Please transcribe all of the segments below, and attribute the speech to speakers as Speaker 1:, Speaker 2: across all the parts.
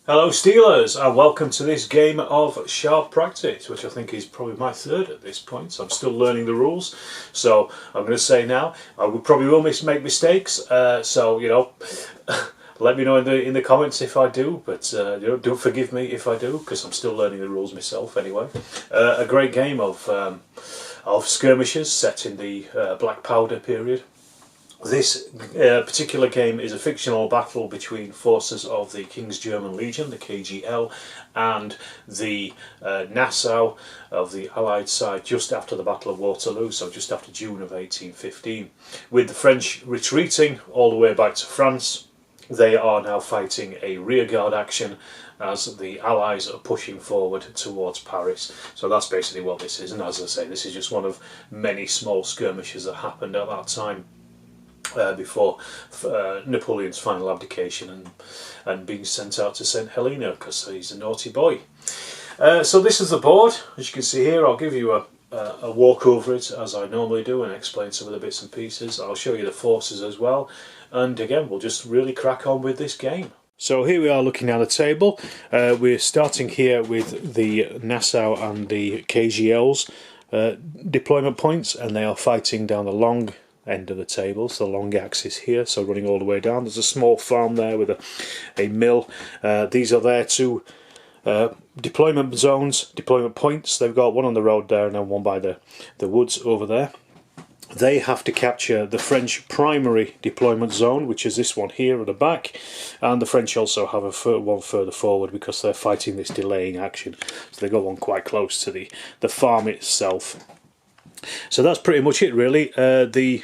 Speaker 1: Hello Steelers, and welcome to this game of Sharp Practice, which I think is probably my third at this point, so I'm still learning the rules. So I'm going to say now, I probably will make mistakes, so you know, let me know in the comments if I do, but you know, don't forgive me if I do, because I'm still learning the rules myself anyway. A great game of skirmishers set in the Black Powder period. This particular game is a fictional battle between forces of the King's German Legion, the KGL, and the Nassau of the Allied side just after the Battle of Waterloo, so just after June of 1815. With the French retreating all the way back to France, they are now fighting a rearguard action as the Allies are pushing forward towards Paris. So that's basically what this is, and as I say, this is just one of many small skirmishes that happened at that time. Before Napoleon's final abdication and being sent out to St Helena because he's a naughty boy. So this is the board. As you can see here, I'll give you a walk over it as I normally do and explain some of the bits and pieces. I'll show you the forces as well, and again we'll just really crack on with this game. So here we are looking at a table. We're starting here with the Nassau and the KGL's deployment points, and they are fighting down the long end of the table, so the long axis here, so running all the way down. There's a small farm there with a mill. These are their two deployment zones, deployment points. They've got one on the road there and then one by the woods over there. They have to capture the French primary deployment zone, which is this one here at the back, and the French also have one further forward because they're fighting this delaying action, so they got one quite close to the farm itself. So that's pretty much it really. The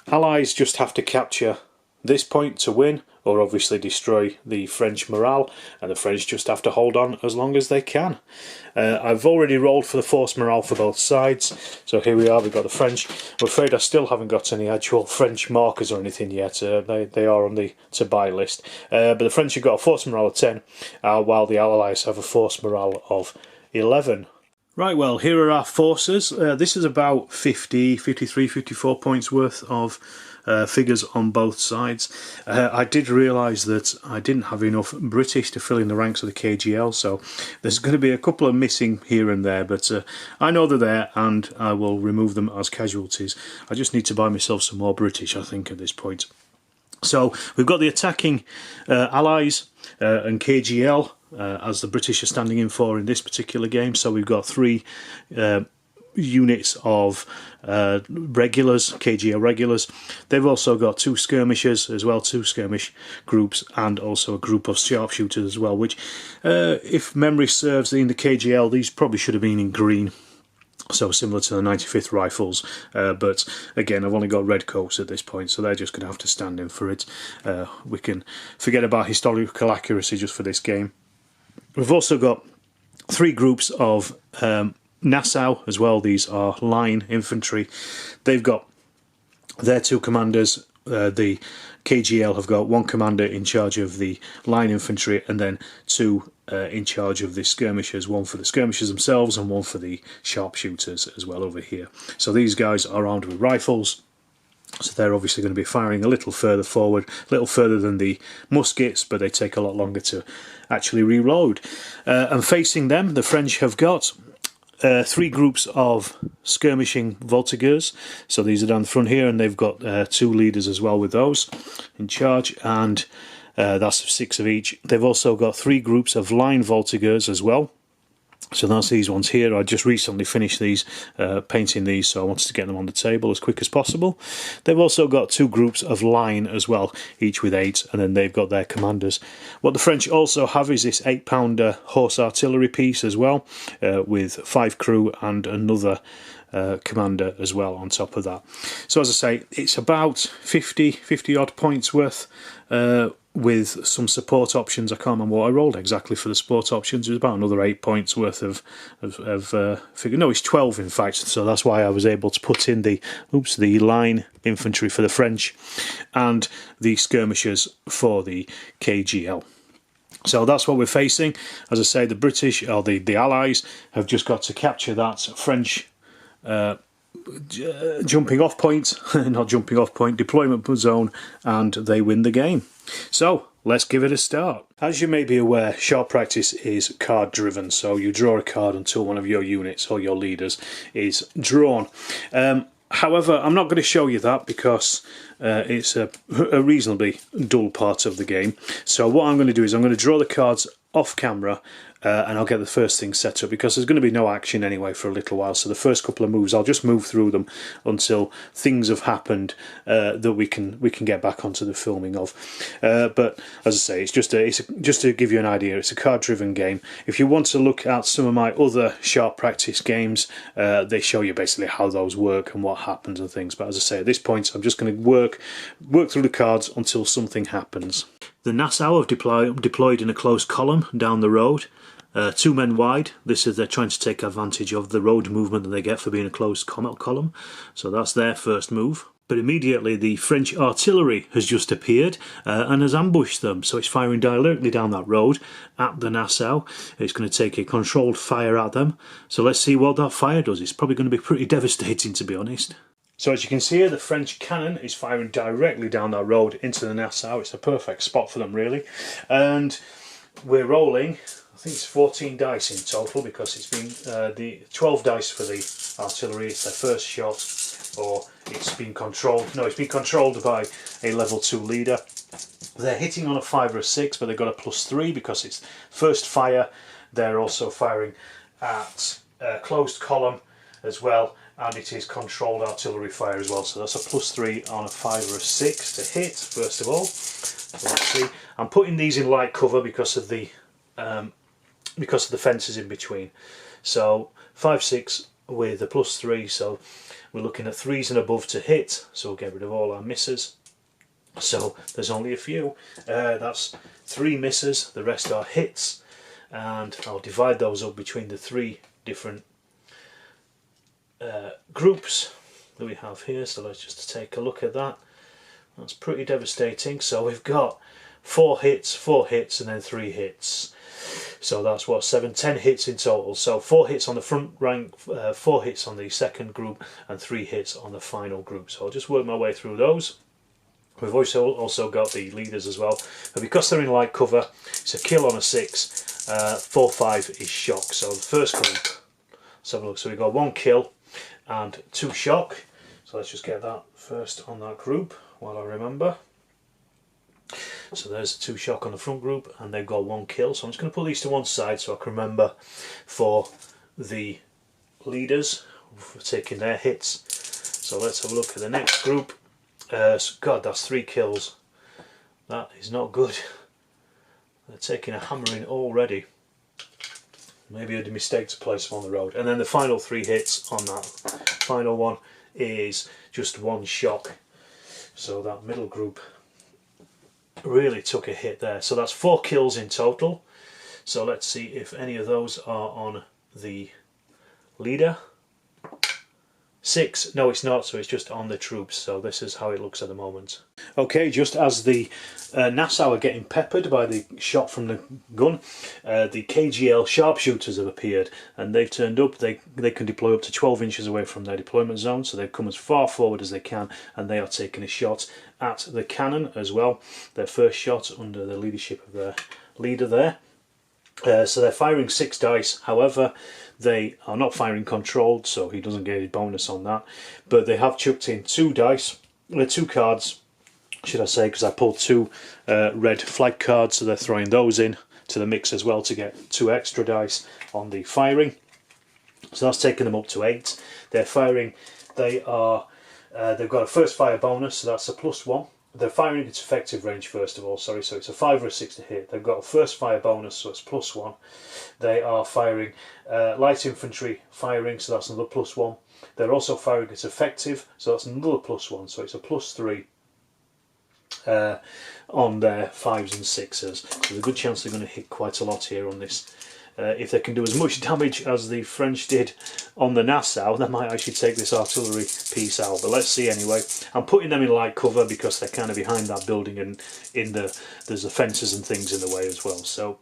Speaker 1: Allies just have to capture this point to win, or obviously destroy the French morale, and the French just have to hold on as long as they can. I've already rolled for the force morale for both sides, so here we are, we've got the French. I'm afraid I still haven't got any actual French markers or anything yet. They are on the to buy list, but the French have got a force morale of 10, while the Allies have a force morale of 11. Right, well, here are our forces. This is about 53, 54 points worth of figures on both sides. I did realise that I didn't have enough British to fill in the ranks of the KGL, so there's going to be a couple of missing here and there, but I know they're there and I will remove them as casualties. I just need to buy myself some more British, I think, at this point. So we've got the attacking Allies and KGL as the British are standing in for in this particular game. So we've got three units of regulars, KGL regulars. They've also got two skirmishers as well, two skirmish groups, and also a group of sharpshooters as well, which if memory serves in the KGL, these probably should have been in green. So similar to the 95th Rifles, but again I've only got red coats at this point, so they're just going to have to stand in for it. We can forget about historical accuracy just for this game. We've also got three groups of Nassau as well. These are line infantry. They've got their two commanders. The KGL have got one commander in charge of the line infantry, and then two in charge of the skirmishers, one for the skirmishers themselves and one for the sharpshooters as well over here. So these guys are armed with rifles, so they're obviously going to be firing a little further forward, a little further than the muskets, but they take a lot longer to actually reload. And facing them, the French have got three groups of skirmishing voltigeurs. So these are down the front here, and they've got two leaders as well with those in charge, and that's 6 of each. They've also got three groups of line voltigeurs as well. So that's these ones here. I just recently finished these, painting these, so I wanted to get them on the table as quick as possible. They've also got two groups of line as well, each with 8, and then they've got their commanders. What the French also have is this 8-pounder horse artillery piece as well, with 5 crew and another commander as well on top of that. So as I say, it's about 50 odd points worth, with some support options. I can't remember what I rolled exactly for the support options. It was about another 8 points worth of figure. No, it's 12 in fact, so that's why I was able to put in the line infantry for the French and the skirmishers for the KGL. So that's what we're facing. As I say, the British, or the Allies, have just got to capture that French jumping off point, not jumping off point, deployment zone, and they win the game. So let's give it a start. As you may be aware, sharp practice is card driven, so you draw a card until one of your units or your leaders is drawn. However, I'm not going to show you that because it's a reasonably dull part of the game. So what I'm going to do is I'm going to draw the cards off camera, and I'll get the first thing set up because there's going to be no action anyway for a little while. So the first couple of moves I'll just move through them until things have happened that we can get back onto the filming of. But as I say, it's just to give you an idea. It's a card-driven game. If you want to look at some of my other sharp practice games, they show you basically how those work and what happens and things. But as I say, at this point, I'm just going to work through the cards until something happens. The Nassau have deployed in a close column down the road. 2 men wide. This is they're trying to take advantage of the road movement that they get for being a closed column. So that's their first move. But immediately the French artillery has just appeared and has ambushed them. So it's firing directly down that road at the Nassau. It's going to take a controlled fire at them. So let's see what that fire does. It's probably going to be pretty devastating, to be honest. So as you can see here, the French cannon is firing directly down that road into the Nassau. It's a perfect spot for them, really. And we're rolling, I think it's 14 dice in total, because it's been the 12 dice for the artillery. It's their first shot, or it's been controlled. No, it's been controlled by a level 2 leader. They're hitting on a 5 or a 6, but they've got a +3 because it's first fire. They're also firing at a closed column as well, and it is controlled artillery fire as well. So that's a +3 on a 5 or a 6 to hit, first of all. So let's see. I'm putting these in light cover because of the fences in between. So 5, 6 with a +3, so we're looking at 3s and above to hit, so we'll get rid of all our misses. So there's only a few. That's 3 misses, the rest are hits, and I'll divide those up between the 3 different groups that we have here. So let's just take a look at that. That's pretty devastating. So we've got 4 hits, and then 3 hits. So that's what, 7, 10 hits in total. So 4 hits on the front rank, 4 hits on the second group, and 3 hits on the final group. So I'll just work my way through those. We've also got the leaders as well, but because they're in light cover, it's a kill on a 6. 4, 5 is shock. So the first group, let's have a look. So we've got 1 kill and 2 shock. So let's just get that first on that group while I remember. So there's 2 shock on the front group, and they've got 1 kill. So I'm just going to put these to one side so I can remember for the leaders for taking their hits. So let's have a look at the next group. God, that's 3 kills. That is not good. They're taking a hammering already. Maybe a mistake to place them on the road. And then the final 3 hits on that final one is just 1 shock. So that middle group really took a hit there. So that's 4 kills in total. So let's see if any of those are on the leader. 6, no it's not, so it's just on the troops. So this is how it looks at the moment. Okay, just as the Nassau are getting peppered by the shot from the gun, the KGL sharpshooters have appeared, and they've turned up. They can deploy up to 12 inches away from their deployment zone, so they've come as far forward as they can, and they are taking a shot at the cannon as well. Their first shot under the leadership of their leader there. So they're firing 6 dice, however they are not firing controlled, so he doesn't get a bonus on that, but they have chucked in 2 dice, 2 cards should I say, because I pulled 2 red flag cards, so they're throwing those in to the mix as well to get 2 extra dice on the firing. So that's taken them up to 8. They're firing, they've got a first fire bonus, so that's a +1. They're firing its effective range first of all, sorry, so it's a 5 or a 6 to hit. They've got a first fire bonus, so it's +1. They are firing light infantry firing, so that's another +1. They're also firing its effective, so that's another +1, so it's a +3 on their 5s and 6s. So there's a good chance they're going to hit quite a lot here on this. If they can do as much damage as the French did on the Nassau, they might actually take this artillery piece out. But let's see anyway. I'm putting them in light cover because they're kind of behind that building, and there's the fences and things in the way as well. So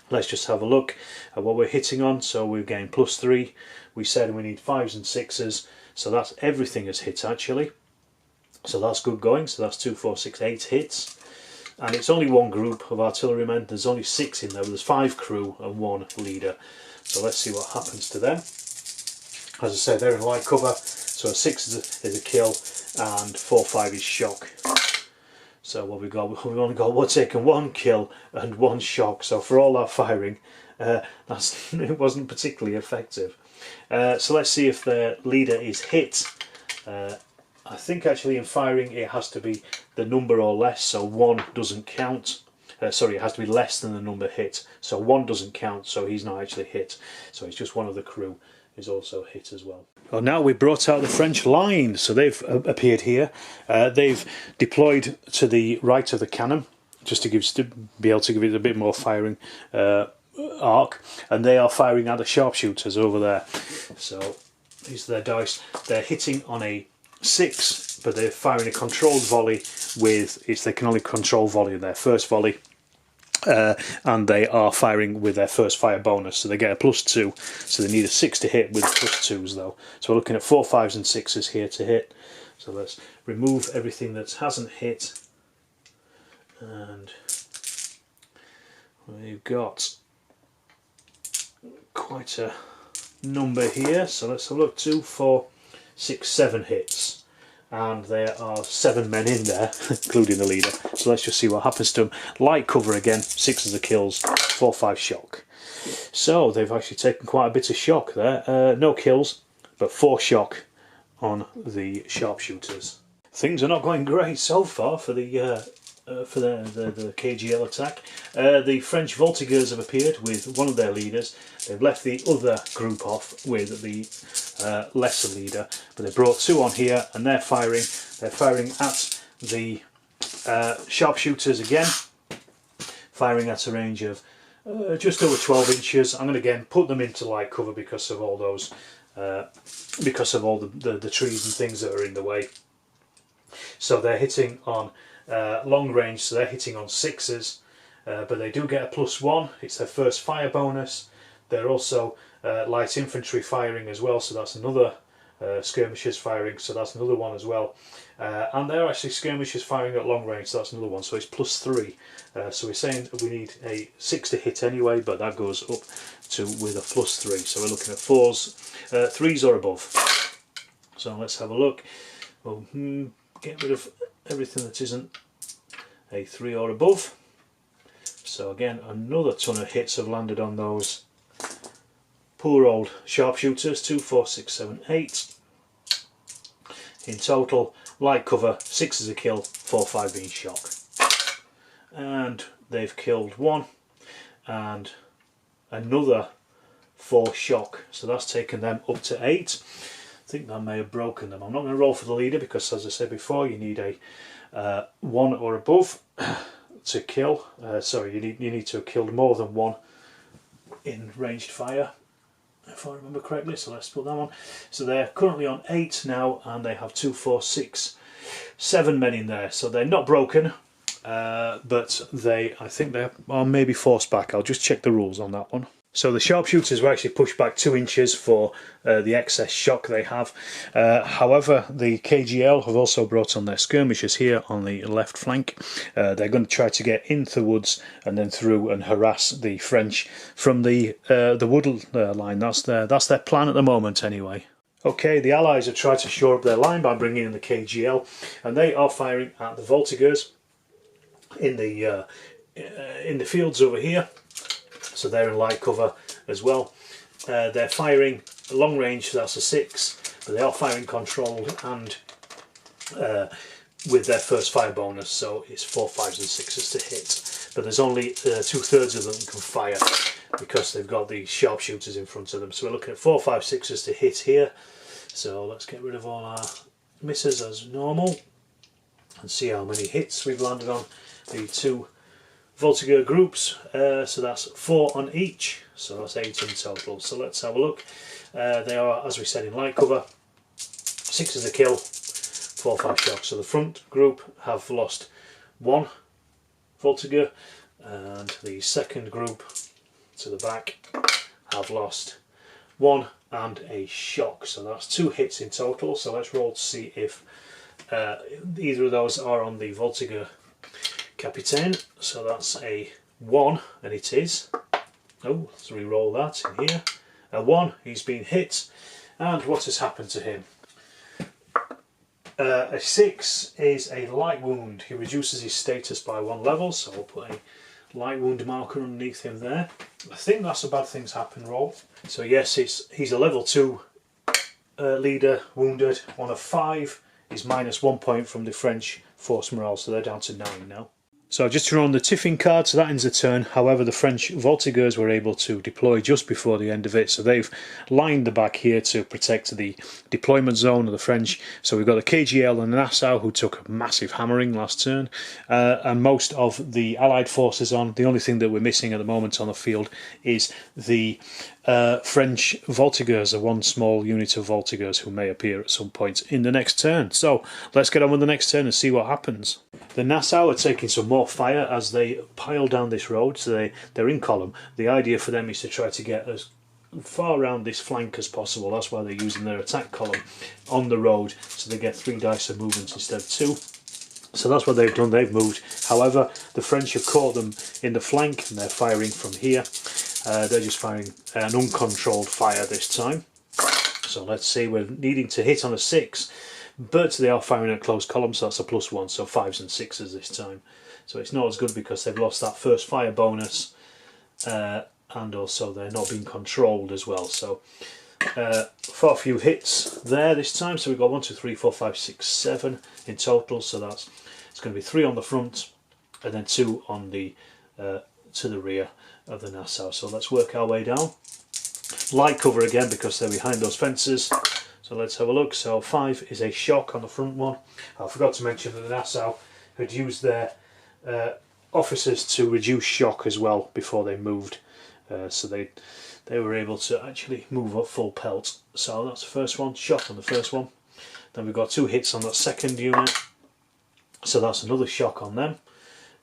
Speaker 1: let's just have a look at what we're hitting on. So we're getting +3 we said we need 5s and 6s, so that's everything has hit actually. So that's good going, so that's 2, 4, 6, 8 hits. And it's only one group of artillerymen, there's only 6 in there, there's 5 crew and 1 leader. So let's see what happens to them. As I said, they're in light cover, so 6 is a kill and 4, 5 is shock. So what we've got, we're taking 1 kill and 1 shock, so for all that firing, it wasn't particularly effective. So let's see if the leader is hit. I think actually in firing it has to be the number or less, so 1 doesn't count. Sorry, it has to be less than the number hit, so 1 doesn't count, so he's not actually hit. So it's just one of the crew is also hit as well. Well, now we brought out the French line, so they've appeared here. They've deployed to the right of the cannon, just to be able to give it a bit more firing arc, and they are firing at the sharpshooters over there. So these are their dice. They're hitting on a 6, but they're firing a controlled volley they can only control volley their first volley, and they are firing with their first fire bonus, so they get a +2, so they need a 6 to hit with +2s though. So we're looking at 4, 5s and 6s here to hit. So let's remove everything that hasn't hit, and we've got quite a number here. So let's have a look, 2, 4, 6, 7 hits, and there are 7 men in there including the leader. So let's just see what happens to them. Light cover again, 6 of the kills, 4, 5 shock. So they've actually taken quite a bit of shock there. No kills, but 4 shock on the sharpshooters. Things are not going great so far for the KGL attack. The French voltigeurs have appeared with one of their leaders. They've left the other group off with the lesser leader, but they brought 2 on here, and they're firing. They're firing at the sharpshooters again, firing at a range of just over 12 inches. I'm going to again put them into light cover because of all those, because of all the trees and things that are in the way. So they're hitting on long range, so they're hitting on 6s, but they do get a +1. It's their first fire bonus. They're also light infantry firing as well, so that's another skirmishers firing, so that's another one as well. And they're actually skirmishers firing at long range, so that's another one, so it's +3. So we're saying we need a 6 to hit anyway, but that goes up to with a +3. So we're looking at 4s, 3s or above. So let's have a look. We'll get rid of everything that isn't a 3 or above. So again, another ton of hits have landed on those poor old sharpshooters. 2, 4, 6, 7, 8 in total. Light cover, 6 is a kill, 4, 5 being shock. And they've killed 1 and another 4 shock, so that's taken them up to 8. I think that may have broken them. I'm not going to roll for the leader because, as I said before, you need a 1 or above to kill. Sorry, you need to have killed more than 1 in ranged fire, if I remember correctly. So let's put that on. So they're currently on 8 now, and they have 2, 4, 6, 7 men in there. So they're not broken, but I think they are maybe forced back. I'll just check the rules on that one. So the sharpshooters were actually pushed back 2 inches for the excess shock they have. However, the KGL have also brought on their skirmishers here on the left flank. They're going to try to get into the woods and then through and harass the French from the wood line. That's their plan at the moment anyway. Okay, the Allies have tried to shore up their line by bringing in the KGL, and they are firing at the voltigeurs in the fields over here. So they're in light cover as well. They're firing long range, so that's a 6, but they are firing controlled and with their first fire bonus, so it's 4, 5s and 6s to hit. But there's only 2/3 of them can fire because they've got the sharpshooters in front of them. So we're looking at 4, 5, 6s to hit here. So let's get rid of all our misses as normal and see how many hits we've landed on the 2 voltigeur groups. So that's 4 on each, so that's 8 in total. So let's have a look. They are, as we said, in light cover. 6 is a kill, 4, 5 shock. So the front group have lost 1 voltigeur, and the second group to the back have lost 1 and a shock. So that's 2 hits in total. So let's roll to see if either of those are on the Voltiger Capitaine. So that's a 1, and it is. Oh, let's re-roll that in here. A 1, he's been hit. And what has happened to him? A 6 is a light wound. He reduces his status by 1 level, so we'll put a light wound marker underneath him there. I think that's a bad things happen roll. So yes, he's a level 2 leader, wounded. On a 5 is minus 1 point from the French force morale, so they're down to 9 now. So just to run the tiffin card, so that ends the turn. However, the French Voltigeurs were able to deploy just before the end of it, so they've lined the back here to protect the deployment zone of the French. So we've got the KGL and the Nassau, who took a massive hammering last turn, and most of the Allied forces on. The only thing that we're missing at the moment on the field is the French Voltigeurs, the 1 small unit of Voltigeurs who may appear at some point in the next turn. So let's get on with the next turn and see what happens. The Nassau are taking some more fire as they pile down this road, so they're in column. The idea for them is to try to get as far around this flank as possible. That's why they're using their attack column on the road, so they get 3 dice of movement instead of 2. So that's what they've done, they've moved. However, the French have caught them in the flank and they're firing from here. They're just firing an uncontrolled fire this time. So let's see, we're needing to hit on a 6, but they are firing at close column, so that's a +1, so 5s and 6s this time. So it's not as good because they've lost that first fire bonus, and also they're not being controlled as well. So far few hits there this time, so we've got 1, 2, 3, 4, 5, 6, 7 in total, so it's going to be 3 on the front and then 2 on the to the rear of the Nassau. So let's work our way down. Light cover again because they're behind those fences. So let's have a look. So 5 is a shock on the front one. I forgot to mention that the Nassau had used their officers to reduce shock as well before they moved. So they were able to actually move up full pelt. So that's the first one, shock on the first one. Then we've got 2 hits on that second unit. So that's another shock on them.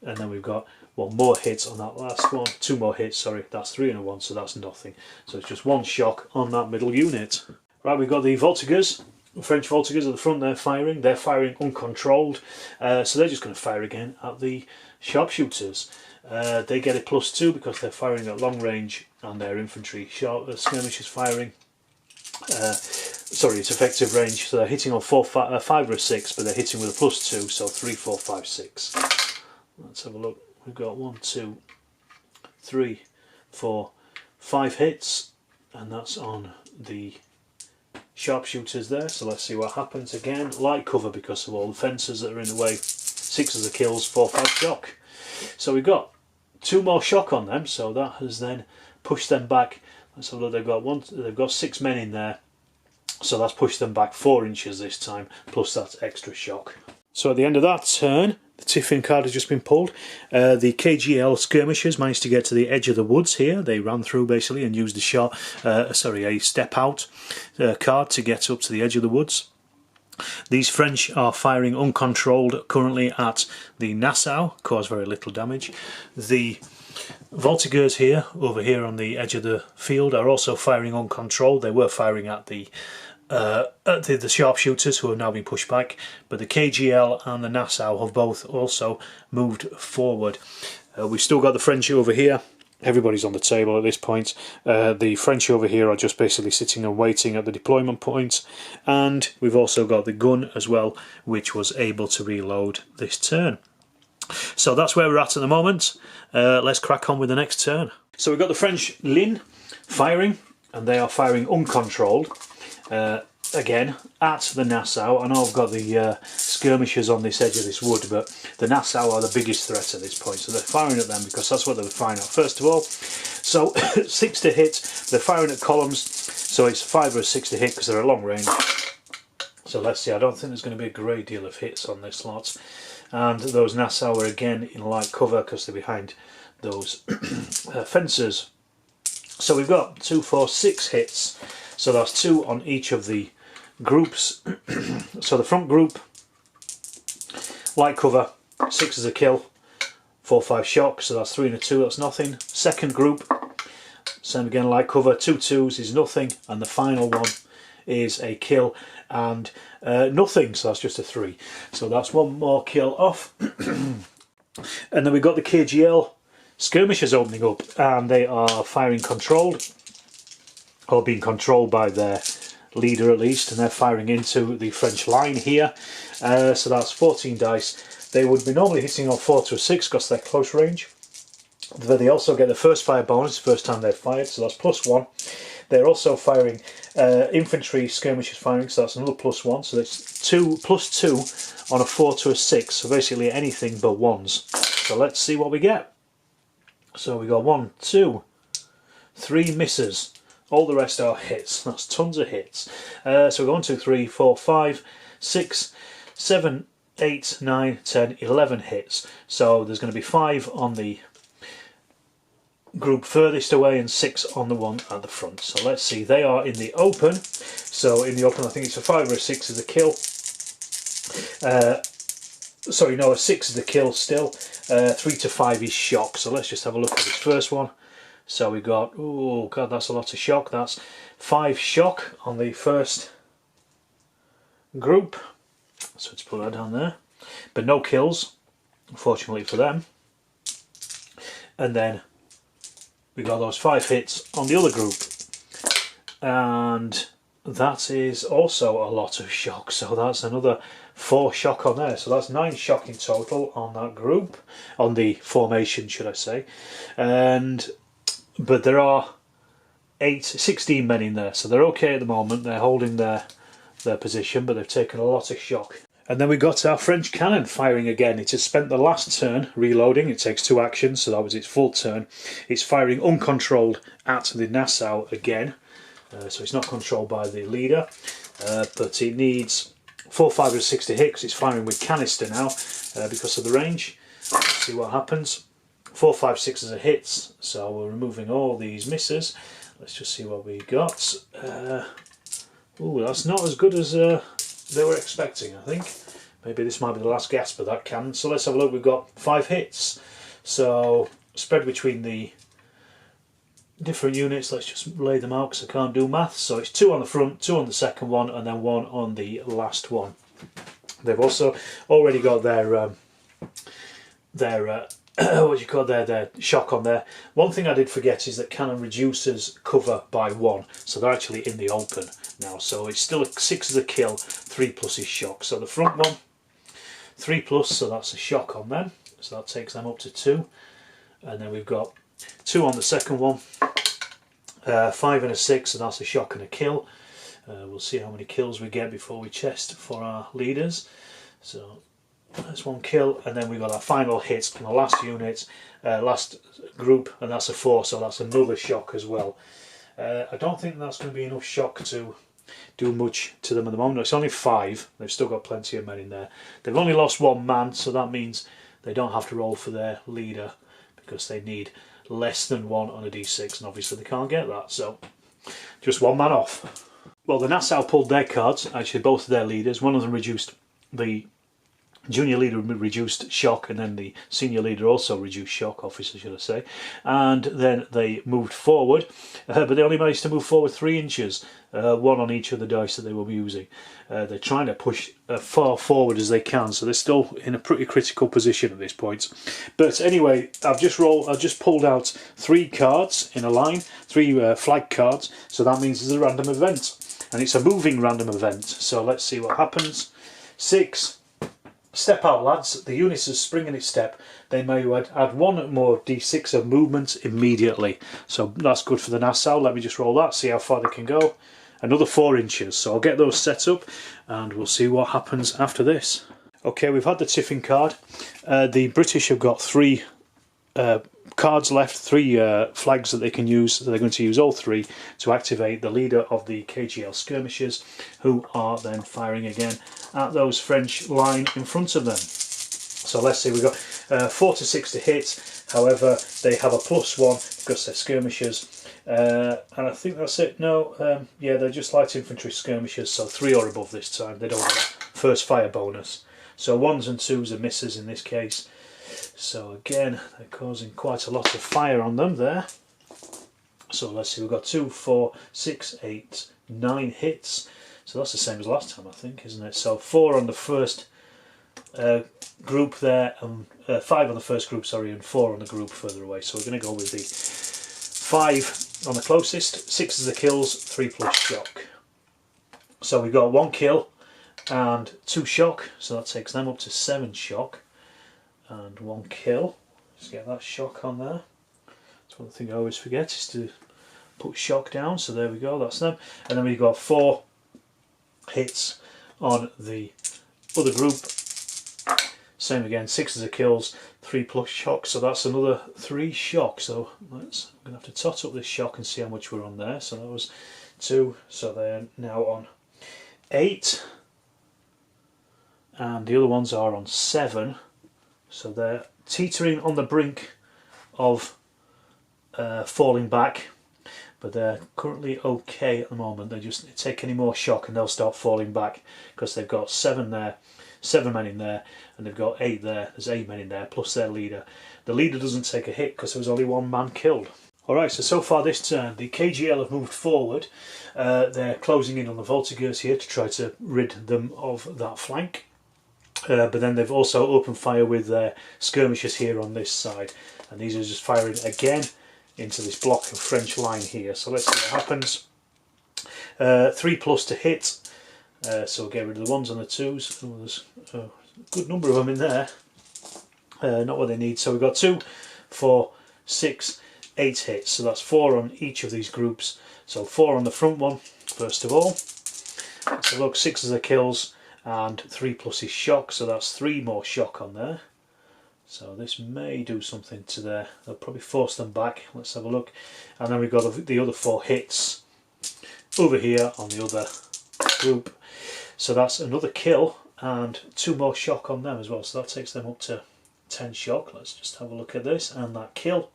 Speaker 1: And then we've got 1 more hit on that last one, 2 more hits, sorry, that's 3 and a 1, so that's nothing. So it's just 1 shock on that middle unit. Right, we've got the Voltigeurs, the French Voltigeurs at the front, they're firing uncontrolled, so they're just going to fire again at the sharpshooters. They get a +2 because they're firing at long range and their infantry skirmishers firing. Sorry, it's effective range, so they're hitting on 5 or a 6, but they're hitting with a +2, so 3, 4, 5, 6. Let's have a look. We've got 1, 2, 3, 4, 5 hits, and that's on the sharpshooters there. So let's see what happens. Again, light cover because of all the fences that are in the way. 6 as the kills, 4, 5 shock. So we've got 2 more shock on them, so that has then pushed them back. Let's have a look. They've got 6 men in there, so that's pushed them back 4 inches this time, plus that extra shock. So at the end of that turn, the tiffin card has just been pulled. The KGL skirmishers managed to get to the edge of the woods here. They ran through basically and used a step out card to get up to the edge of the woods. These French are firing uncontrolled currently at the Nassau, cause very little damage. The Voltigeurs here, over here on the edge of the field, are also firing uncontrolled. They were firing at the sharpshooters who have now been pushed back, but the KGL and the Nassau have both also moved forward. We've still got the French over here. Everybody's on the table at this point. The French over here are just basically sitting and waiting at the deployment point, and we've also got the gun as well, which was able to reload this turn. So that's where we're at the moment. Let's crack on with the next turn. So we've got the French Lin firing, and they are firing uncontrolled. Again at the Nassau. I know I've got the skirmishers on this edge of this wood, but the Nassau are the biggest threat at this point, so they're firing at them because that's what they were firing at first of all. So 6 to hit, they're firing at columns, so it's 5 or 6 to hit because they're at long range. So let's see, I don't think there's going to be a great deal of hits on this lot. And those Nassau are again in light cover because they're behind those fences. So we've got 2, 4, 6 hits. So that's 2 on each of the groups. So the front group, light cover, 6 is a kill, 4, 5 shock, so that's 3 and a 2, that's nothing. Second group, Same again like cover, 2 2s is nothing, and the final one is a kill and nothing, so that's just a 3. So that's one more kill off. And then we've got the KGL skirmishers opening up, and they are firing controlled, or being controlled by their leader at least, and they're firing into the French line here. So that's 14 dice. They would be normally hitting on 4 to a 6 because they're close range. But they also get the first fire bonus first time they've fired, so that's +1. They're also firing infantry skirmishers firing, so that's another +1. So that's +2 on a 4 to a 6. So basically anything but 1s. So let's see what we get. So we got 1, 2, 3 misses. All the rest are hits. That's tons of hits. So we go 1, 2, 3, 4, 5, 6, 7, 8, 9, 10, 11 hits. So there's going to be 5 on the group furthest away and 6 on the one at the front. So let's see, they are in the open. So in the open I think it's a 5 or a 6 is the kill. Sorry, no, a 6 is the kill still. 3 to 5 is shock. So let's just have a look at this first one. So we got, oh god, that's a lot of shock. That's 5 shock on the first group. So let's put that down there. But no kills, unfortunately for them. And then we got those 5 hits on the other group. And that is also a lot of shock. So that's another 4 shock on there. So that's 9 shock in total on that group. On the formation, should I say. But there are 16 men in there, so they're okay at the moment. They're holding their position, but they've taken a lot of shock. And then we got our French cannon firing again. It has spent the last turn reloading. It takes 2 actions, so that was its full turn. It's firing uncontrolled at the Nassau again, so it's not controlled by the leader, but it needs 4, 5 or 6 to hit because it's firing with canister now because of the range. Let's see what happens. 4, 5, 6 are hits, so we're removing all these misses. Let's just see what we got. Oh, that's not as good as they were expecting, I think. Maybe this might be the last gasp of that cannon. So let's have a look. We've got 5 hits. So spread between the different units. Let's just lay them out because I can't do maths. So it's 2 on the front, 2 on the second one, and then 1 on the last one. They've also already got their what do you call their shock on there. One thing I did forget is that cannon reduces cover by 1, so they're actually in the open now. So it's still a 6 is a kill, 3 plus is shock. So the front one, 3 plus, so that's a shock on them. So that takes them up to 2, and then we've got 2 on the second one, 5 and a 6, and that's a shock and a kill. We'll see how many kills we get before we chest for our leaders. So that's 1 kill, and then we've got our final hit on the last unit, last group, and that's a 4, so that's another shock as well. I don't think that's going to be enough shock to do much to them at the moment. It's only 5, they've still got plenty of men in there. They've only lost 1 man, so that means they don't have to roll for their leader because they need less than 1 on a d6, and obviously they can't get that, so just 1 man off. Well, the Nassau pulled their cards, actually both of their leaders. One of them reduced, the junior leader reduced shock, and then the senior leader also reduced shock, officer should I say, and then they moved forward, but they only managed to move forward 3 inches, 1 on each of the dice that they were using. They're trying to push as far forward as they can, so they're still in a pretty critical position at this point. But anyway, I've just pulled out 3 cards in a line, 3 flag cards, so that means there's a random event, and it's a moving random event. So let's see what happens. 6. Step out, lads. The unit is springing its step. They may add 1 more d6 of movement immediately. So that's good for the Nassau. Let me just roll that, see how far they can go. Another 4 inches. So I'll get those set up and we'll see what happens after this. Okay, we've had the tiffin card. The British have got 3 cards left, 3 flags that they can use. So they're going to use all 3 to activate the leader of the KGL skirmishers, who are then firing again at those French line in front of them. So let's see, we've got 4 to 6 to hit. However, they have a +1 because they're skirmishers, and I think that's it. No, yeah, they're just light infantry skirmishers, so 3 or above this time. They don't get that first fire bonus. So 1s and 2s are misses in this case. So again, they're causing quite a lot of fire on them there. So let's see, we've got 2, 4, 6, 8, 9 hits. So that's the same as last time, I think, isn't it? So 4 on the first group there, and 5 on the first group, sorry, and 4 on the group further away. So we're going to go with the 5 on the closest. 6 is the kills, 3 plus shock. So we've got 1 kill and 2 shock, so that takes them up to 7 shock. And 1 kill. Just get that shock on there. That's one thing I always forget, is to put shock down. So there we go, that's them. And then we've got 4 hits on the other group. Same again, 6 is the kills, 3 plus shock, so that's another 3 shock. So I'm going to have to tot up this shock and see how much we're on there. So that was 2, so they're now on 8, and the other ones are on 7, so they're teetering on the brink of falling back, but they're currently okay at the moment. They just take any more shock and they'll start falling back, because they've got 7 there, 7 men in there, and they've got 8 there. There's 8 men in there plus their leader. The leader doesn't take a hit because there was only 1 man killed. Alright, so far this turn the KGL have moved forward. They're closing in on the Voltigeurs here to try to rid them of that flank. But then they've also opened fire with their skirmishers here on this side, and these are just firing again into this block of French line here. So let's see what happens. 3 plus to hit, so we'll get rid of the 1s and the 2s. Oh, there's a good number of them in there, not what they need. So we've got 2, 4, 6, 8 hits, so that's 4 on each of these groups. So 4 on the front one first of all. So look, 6 is the kills and 3 plus is shock, so that's 3 more shock on there. So this may do something to there. They'll probably force them back. Let's have a look. And then we've got the other 4 hits over here on the other group. So that's another kill and 2 more shock on them as well. So that takes them up to 10 shock. Let's just have a look at this, and that kill.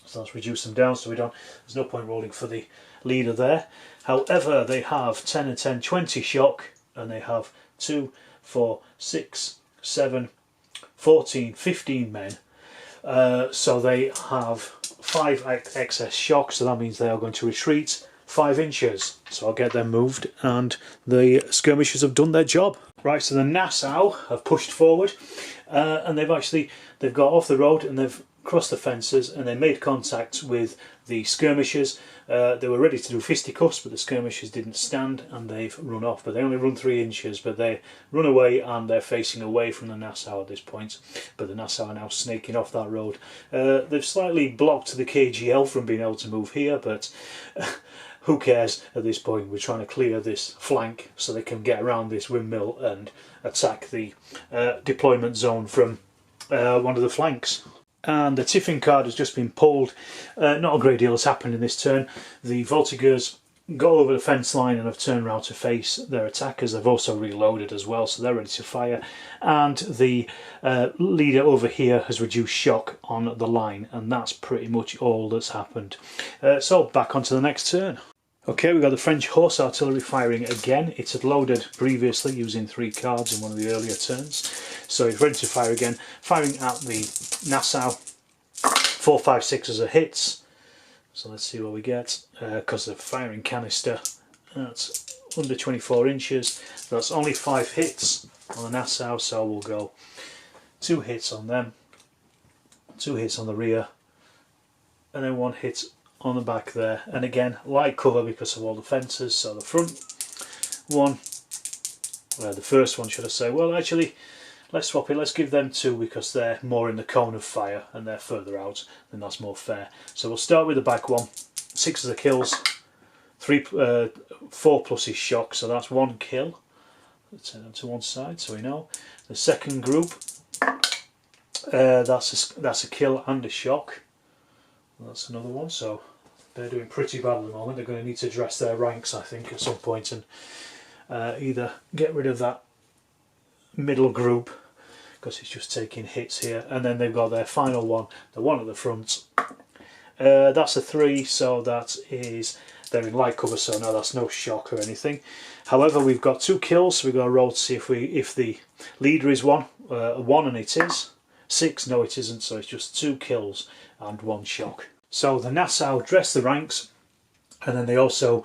Speaker 1: So let's reduce them down so there's no point rolling for the leader there. However, they have 10 and 10, 20 shock, and they have 2, 4, 6, 7, 14, 15 men. So they have 5 excess shock, so that means they are going to retreat 5 inches. So I'll get them moved, and the skirmishers have done their job. Right, so the Nassau have pushed forward, and they've got off the road and they've crossed the fences, and they made contact with the skirmishers. They were ready to do fisticuffs, but the skirmishers didn't stand and they've run off. But they only run 3 inches, but they run away and they're facing away from the Nassau at this point. But the Nassau are now snaking off that road. They've slightly blocked the KGL from being able to move here, but who cares at this point? We're trying to clear this flank so they can get around this windmill and attack the deployment zone from one of the flanks. And the tiffin card has just been pulled. Not a great deal has happened in this turn. The Voltigeurs got over the fence line and have turned round to face their attackers. They've also reloaded as well, so they're ready to fire. And the leader over here has reduced shock on the line, and that's pretty much all that's happened. So back onto the next turn. Okay, we've got the French horse artillery firing again. It had loaded previously using 3 cards in one of the earlier turns. So it's ready to fire again, firing at the Nassau. 4, 5, 6 as a hits. So let's see what we get. Because the firing canister, that's under 24 inches. That's only 5 hits on the Nassau, so we'll go 2 hits on them, 2 hits on the rear, and then 1 hit on the back there. And again, light cover because of all the fences. So the front one, the first one should I say, well actually let's swap it, let's give them 2 because they're more in the cone of fire and they're further out, then that's more fair. So we'll start with the back one. 6 of the kills, 4 plus is shock, so that's 1 kill. Let's turn them to one side so we know. The second group, that's a kill and a shock. That's another one, so they're doing pretty bad at the moment. They're going to need to dress their ranks, I think, at some point, and either get rid of that middle group because it's just taking hits here, and then they've got their final one, the one at the front. That's a 3, so that is, they're in light cover, so no, that's no shock or anything. However, we've got 2 kills, so we've got to roll to see if the leader is 1, and it is. 6, no it isn't, so it's just 2 kills and 1 shock. So the Nassau dress the ranks, and then they also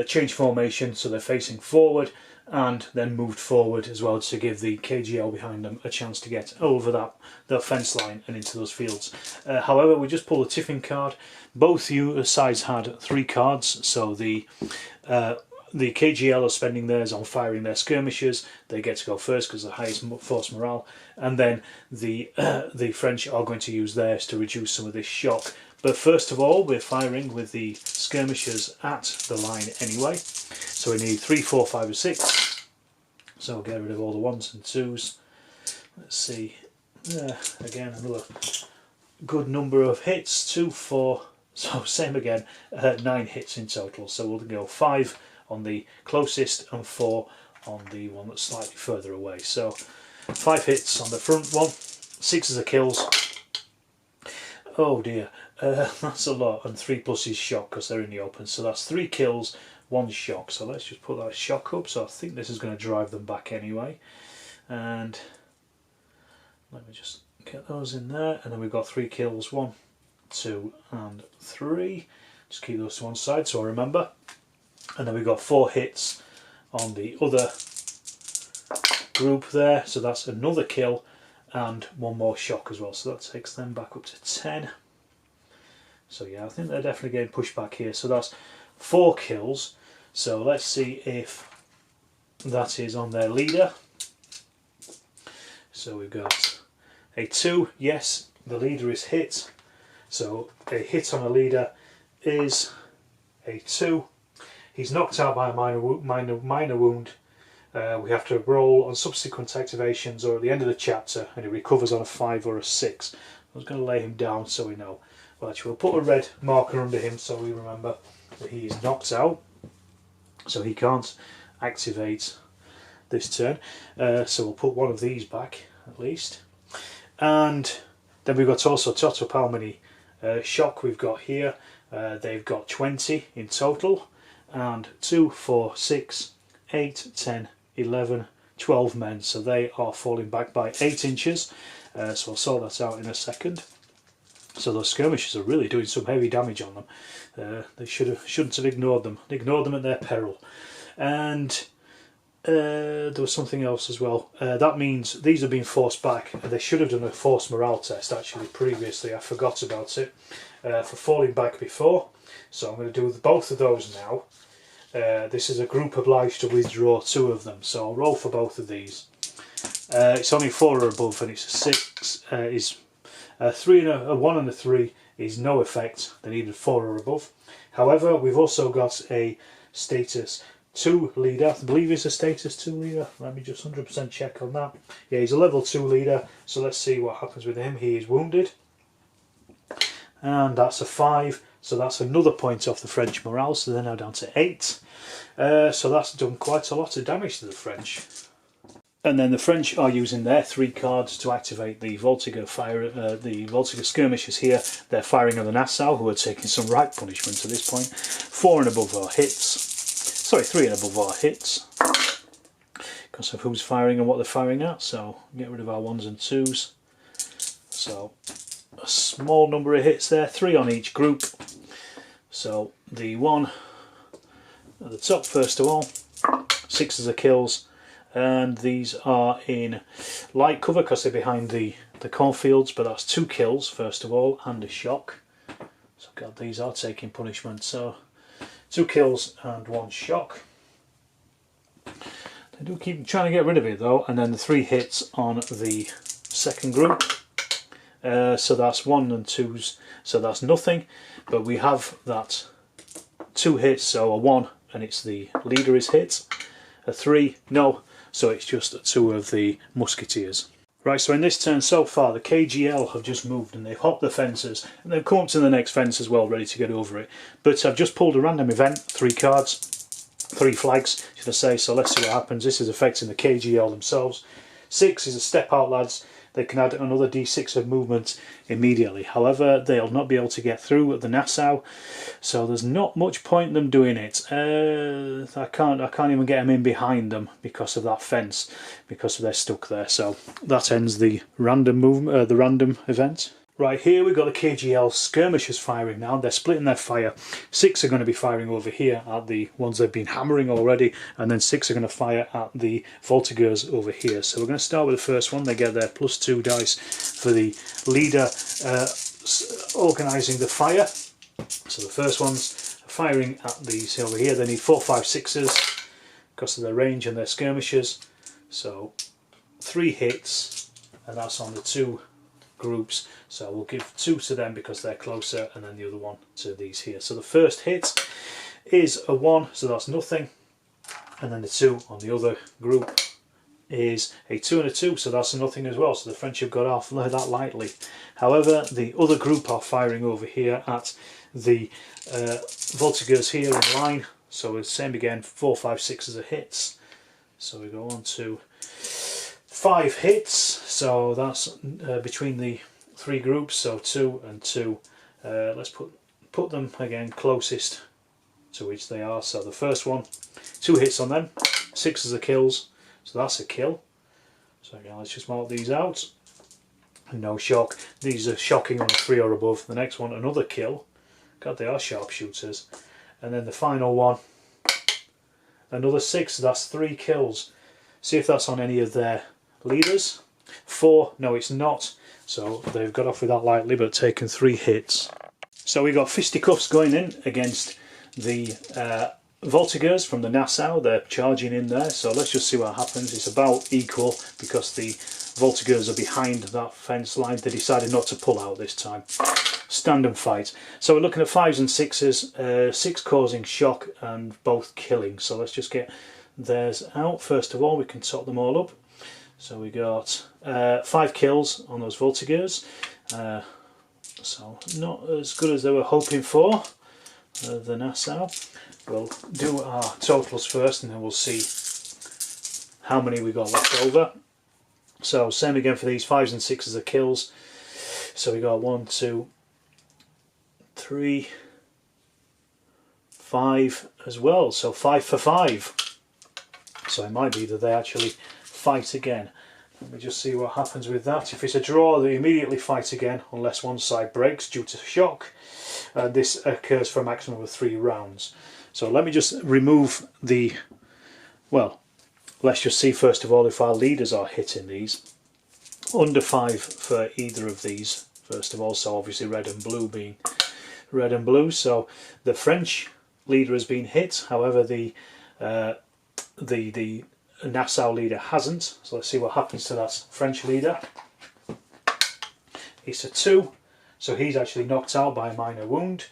Speaker 1: change formation, so they're facing forward and then moved forward as well to give the KGL behind them a chance to get over the fence line and into those fields. However, we just pulled a tiffin card. Both sides had 3 cards, so the KGL are spending theirs on firing their skirmishers. They get to go first because the highest force morale, and then the French are going to use theirs to reduce some of this shock. But first of all, we're firing with the skirmishers at the line anyway. So we need 3, 4, 5 and 6. So we'll get rid of all the 1s and 2s. Let's see. Again, another good number of hits. 2, 4. So same again. 9 hits in total. So we'll go 5 on the closest and 4 on the one that's slightly further away. So 5 hits on the front one. 6 as a kills. Oh dear. That's a lot, and 3 plus is shock because they're in the open, so that's 3 kills, 1 shock. So let's just put that shock up. So I think this is going to drive them back anyway, and let me just get those in there. And then we've got 3 kills, 1, 2 and 3. Just keep those to one side so I remember. And then we've got 4 hits on the other group there, so that's another kill and 1 more shock as well, so that takes them back up to 10. So yeah, I think they're definitely getting pushed back here. So that's 4 kills. So let's see if that is on their leader. So we've got a 2. Yes, the leader is hit. So a hit on a leader is a 2. He's knocked out by a minor wound. We have to roll on subsequent activations or at the end of the chapter, and he recovers on a 5 or a 6. I was going to lay him down so we know. Well, actually, we'll put a red marker under him so we remember that he is knocked out, so he can't activate this turn. So we'll put 1 of these back at least. And then we've got also tot up how many shock we've got here. They've got 20 in total, and 2, 4, 6, 8, 10, 11, 12 men. So they are falling back by 8 inches. So I'll sort that out in a second. So those skirmishers are really doing some heavy damage on them. They shouldn't have ignored them. They ignored them at their peril. And there was something else as well. That means these have been forced back. They should have done a force morale test actually previously. I forgot about it for falling back before. So I'm going to do both of those now. This is a group obliged to withdraw 2 of them. So I'll roll for both of these. It's only 4 or above, and it's a 6 is 3 and a 1 and a 3 is no effect. They needed 4 or above. However, we've also got a status 2 leader. I believe he's a status 2 leader. Let me just 100% check on that. Yeah, he's a level 2 leader. So let's see what happens with him. He is wounded, and that's a 5. So that's another point off the French morale. So they're now down to 8. So that's done quite a lot of damage to the French. And then the French are using their 3 cards to activate the Voltiger the Voltiger skirmishers here. They're firing on the Nassau, who are taking some right punishment at this point. 4 and above are hits. Sorry, 3 and above are hits. Because of who's firing and what they're firing at. So get rid of our 1s and 2s. So a small number of hits there, 3 on each group. So the 1 at the top first of all, 6 as a kills. And these are in light cover because they're behind the cornfields, but that's 2 kills first of all and a shock. So God, these are taking punishment. So 2 kills and 1 shock. They do keep trying to get rid of it though. And then the 3 hits on the second group. So that's 1 and 2s, so that's nothing. But we have that 2 hits, so a 1 and it's the leader is hit. A 3, no. So it's just 2 of the musketeers. Right, so in this turn so far, the KGL have just moved and they've hopped the fences and they've come up to the next fence as well, ready to get over it. But I've just pulled a random event, 3 cards, 3 flags, should I say, so let's see what happens. This is affecting the KGL themselves. 6 is a step out, lads. They can add another d6 of movement immediately. However, they'll not be able to get through at the Nassau, so there's not much point in them doing it. I can't even get them in behind them because of that fence, because they're stuck there. So that ends the random movement, the random event. Right here we've got the KGL skirmishers firing now. They're splitting their fire. 6 are going to be firing over here at the ones they've been hammering already, and then 6 are going to fire at the voltigeurs over here. So we're going to start with the first one. They get their +2 dice for the leader organising the fire. So the first one's firing at these over here. They need 4, 5, 6s because of their range and their skirmishers. So 3 hits, and that's on the 2 groups, so we'll give 2 to them because they're closer, and then the other one to these here. So the first hit is a 1, so that's nothing, and then the 2 on the other group is a 2 and a 2, so that's nothing as well. So the French have got off that lightly. However, the other group are firing over here at the voltigeurs here in line, so it's the same again, 4, 5, 6 as a hits. So we go on to 5 hits, so that's between the 3 groups, so 2 and 2. Let's put them again closest to which they are. So the first one, 2 hits on them, 6 as the kills, so that's a kill. So again, let's just mark these out. No shock. These are shocking on a 3 or above. The next one, another kill. God, they are sharpshooters. And then the final one, another 6. That's 3 kills. See if that's on any of their leaders. 4, no it's not, so they've got off with that lightly but taken 3 hits. So we got fisticuffs going in against the voltigeurs from the Nassau. They're charging in there, so let's just see what happens. It's about equal because the voltigeurs are behind that fence line. They decided not to pull out this time. Stand and fight. So we're looking at 5s and 6s, 6 causing shock and both killing. So let's just get theirs out. First of all, we can top them all up. So we got 5 kills on those voltigeurs, so not as good as they were hoping for, the Nassau. We'll do our totals first and then we'll see how many we got left over. So same again for these, 5s and 6s are kills. So we got 1, 2, 3, 5 as well, so 5 for 5. So it might be that they actually fight again. Let me just see what happens with that. If it's a draw, they immediately fight again unless one side breaks due to shock. This occurs for a maximum of 3 rounds. So let me just remove the, well, let's just see first of all if our leaders are hitting these. Under 5 for either of these first of all, so obviously red and blue being red and blue. So the French leader has been hit, however the Nassau leader hasn't. So let's see what happens to that French leader. It's a 2, so he's actually knocked out by a minor wound.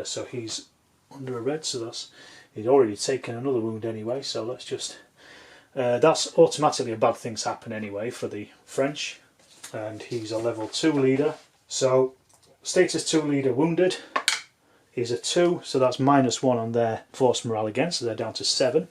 Speaker 1: So he's under a red, so he's already taken another wound anyway. So let's just, that's automatically a bad things happen anyway for the French, and he's a level 2 leader. So status 2 leader wounded is a 2, so that's -1 on their force morale again, so they're down to 7.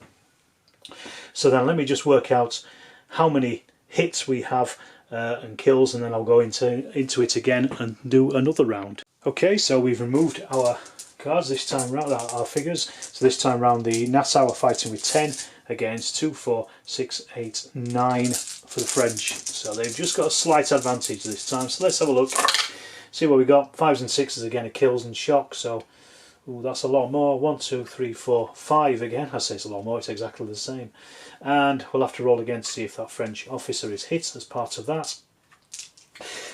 Speaker 1: So then let me just work out how many hits we have and kills, and then I'll go into it again and do another round. Okay, so we've removed our cards this time round, our figures. So this time round the Nassau are fighting with 10 against 2, 4, 6, 8, 9 for the French. So they've just got a slight advantage this time. So let's have a look, see what we got. 5s and 6s again are kills and shock, so ooh, that's a lot more. 1, 2, 3, 4, 5 again. I say it's a lot more, it's exactly the same. And we'll have to roll again to see if that French officer is hit as part of that.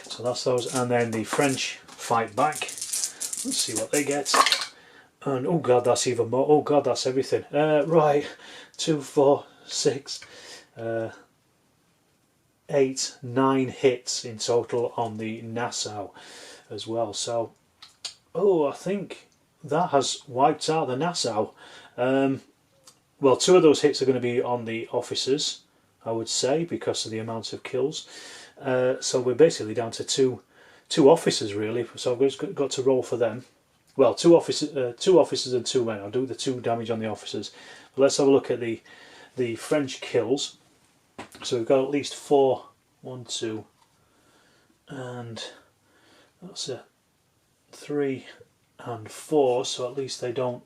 Speaker 1: So that's those. And then the French fight back. Let's see what they get. And oh god, that's even more. Oh god, that's everything. Right, 2, 4, 6, 8, 9 hits in total on the Nassau as well. So, oh, I think that has wiped out the Nassau. Well, 2 of those hits are going to be on the officers, I would say, because of the amount of kills. So we're basically down to two officers really. So I've just got to roll for them. Well, two officers and 2 men. I'll do the 2 damage on the officers. But let's have a look at the French kills. So we've got at least 4. 1, 2, and that's a 3 and 4. So at least they don't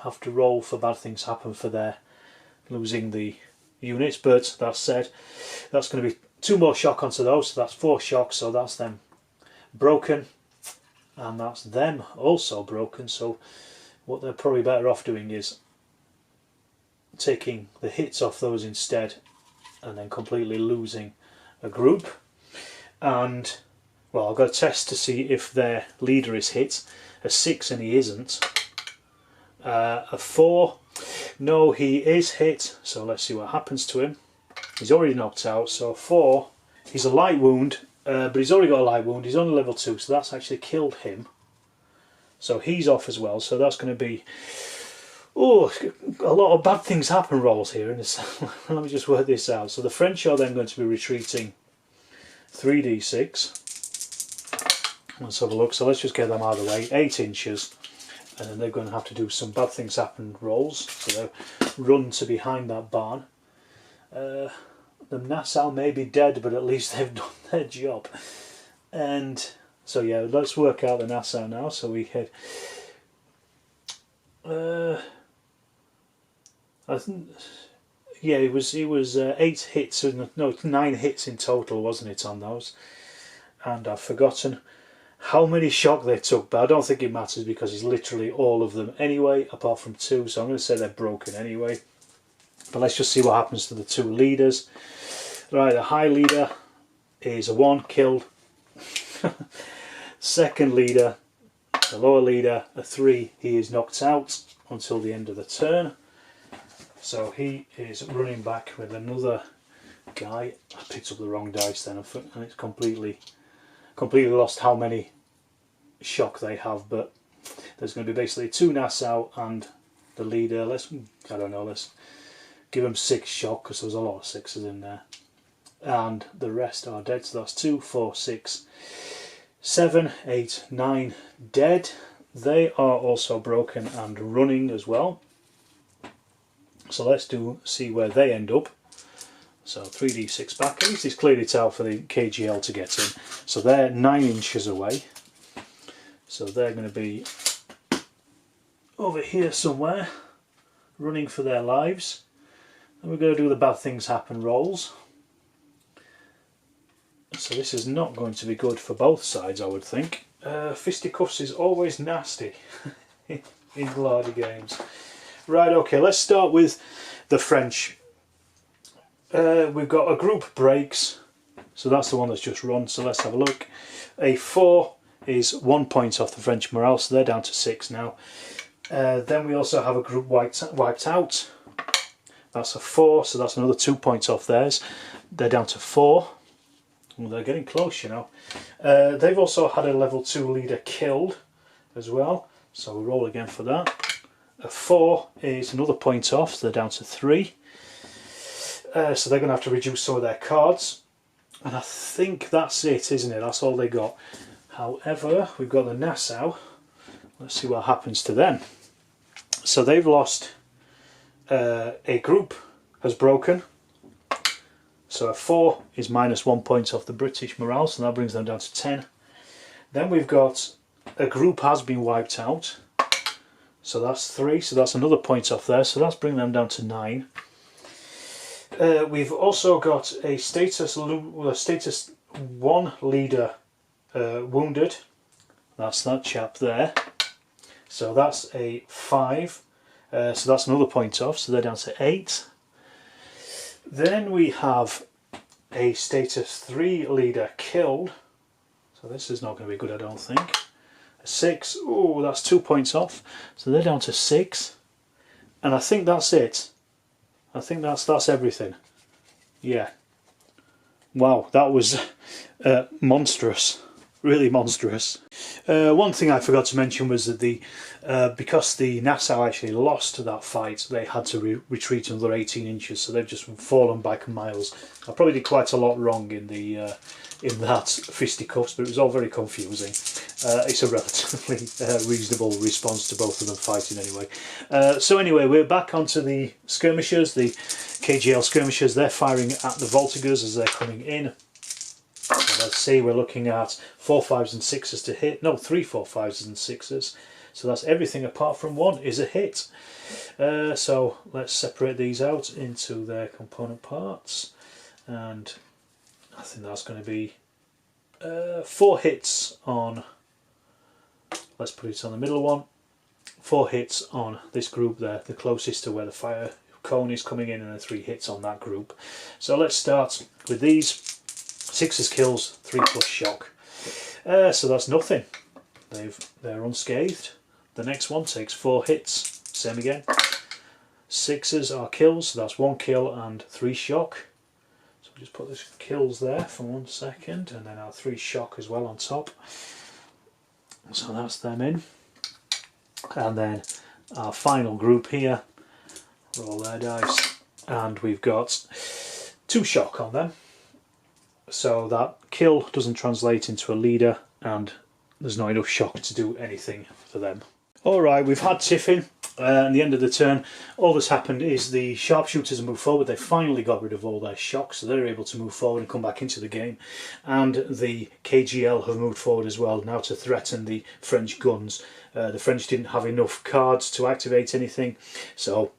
Speaker 1: have to roll for bad things happen for their losing the units. But that said, that's going to be 2 more shock onto those, so that's 4 shocks, so that's them broken, and that's them also broken. So what they're probably better off doing is taking the hits off those instead, and then completely losing a group. And well, I've got to test to see if their leader is hit. A 6 and he isn't. A 4, no, he is hit, so let's see what happens to him. He's already knocked out, so 4, he's a light wound, but he's already got a light wound. He's only level 2, so that's actually killed him. So he's off as well, so that's going to be, oh, a lot of bad things happen rolls here. Let me just work this out. So the French are then going to be retreating 3d6. Let's have a look. So let's just get them out of the way. 8 inches. And then they're going to have to do some bad things happen rolls. So they'll run to behind that barn. The Nassau may be dead, but at least they've done their job. And so yeah, let's work out the Nassau now. So we had I think, yeah, it was 8 hits, no, 9 hits in total, wasn't it, on those? And I've forgotten how many shock they took, but I don't think it matters because it's literally all of them anyway, apart from 2, so I'm going to say they're broken anyway. But let's just see what happens to the 2 leaders. Right, the high leader is a 1, killed. Second leader, the lower leader, a 3, he is knocked out until the end of the turn. So he is running back with another guy. I picked up the wrong dice then, and it's completely lost how many shock they have, but there's going to be basically 2 Nassau and the leader. Let's give them 6 shock because there's a lot of 6s in there, and the rest are dead. So that's 2, 4, 6, 7, 8, 9 dead. They are also broken and running as well. So let's see where they end up. So 3d6 back. At least he's cleared it out for the KGL to get in. So they're 9 inches away. So they're going to be over here somewhere, running for their lives. And we're going to do the bad things happen rolls. So this is not going to be good for both sides, I would think. Fisticuffs is always nasty in larder games. Right, okay, let's start with the French. We've got a group breaks, so that's the one that's just run, so let's have a look. A 4 is 1 point off the French morale, so they're down to 6 now. Then we also have a group wiped out. That's a 4, so that's another 2 points off theirs. They're down to 4. Well, they're getting close, you know. They've also had a level 2 leader killed as well, so we'll roll again for that. A 4 is another point off, so they're down to 3. So they're going to have to reduce some of their cards. And I think that's it, isn't it? That's all they got. However, we've got the Nassau. Let's see what happens to them. So they've lost, a group has broken. So a 4 is minus 1 point off the British morale, so that brings them down to 10. Then we've got a group has been wiped out. So that's 3, so that's another point off there, so that's bringing them down to 9. We've also got a status 1 leader wounded. That's that chap there. So that's a 5. So that's another point off, so they're down to 8. Then we have a status 3 leader killed. So this is not going to be good, I don't think. A 6, oh, that's 2 points off. So they're down to 6. And I think that's it. I think that's everything. Yeah. Wow, that was monstrous. Really monstrous. One thing I forgot to mention was that because the Nassau actually lost that fight, they had to retreat another 18 inches, so they've just fallen back miles. I probably did quite a lot wrong in that fisticuffs, but it was all very confusing. It's a relatively reasonable response to both of them fighting anyway. So anyway, we're back onto the skirmishers, the KGL skirmishers. They're firing at the Voltigers as they're coming in. So let's see, we're looking at 4, 5s and 6s to hit. No, 3, 4, 5s and 6s. So that's everything apart from 1 is a hit. So let's separate these out into their component parts. And I think that's going to be 4 hits on, let's put it on the middle one, 4 hits on this group there, the closest to where the fire cone is coming in, and then 3 hits on that group. So let's start with these. 6 kills, 3 plus shock. So that's nothing. They're unscathed. The next one takes 4 hits, same again. 6s are kills, so that's 1 kill and 3 shock. So we'll just put the kills there for 1 second, and then our 3 shock as well on top. So that's them in. And then our final group here, roll their dice, and we've got 2 shock on them. So that kill doesn't translate into a leader, and there's not enough shock to do anything for them. Alright, we've had tiffin, and the end of the turn, all that's happened is the sharpshooters have moved forward. They finally got rid of all their shock, so they're able to move forward and come back into the game. And the KGL have moved forward as well, now to threaten the French guns. The French didn't have enough cards to activate anything, so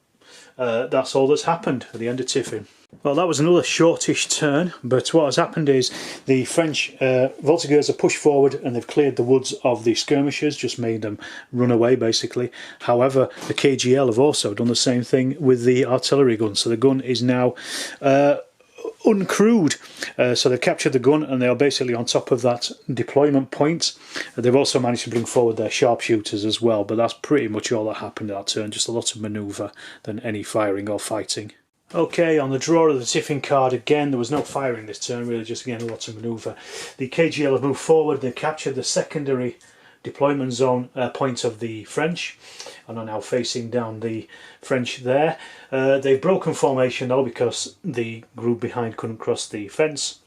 Speaker 1: that's all that's happened at the end of tiffin. Well, that was another shortish turn, but what has happened is the French voltigeurs are pushed forward and they've cleared the woods of the skirmishers, just made them run away basically. However, the KGL have also done the same thing with the artillery gun, so the gun is now uncrewed. So they've captured the gun and they are basically on top of that deployment point. They've also managed to bring forward their sharpshooters as well, but that's pretty much all that happened that turn, just a lot of manoeuvre than any firing or fighting. Okay, on the draw of the tiffin card again, there was no firing this turn, really just again a lot of manoeuvre. The KGL have moved forward, they've captured the secondary deployment zone point of the French and are now facing down the French there. They've broken formation though because the group behind couldn't cross the fence.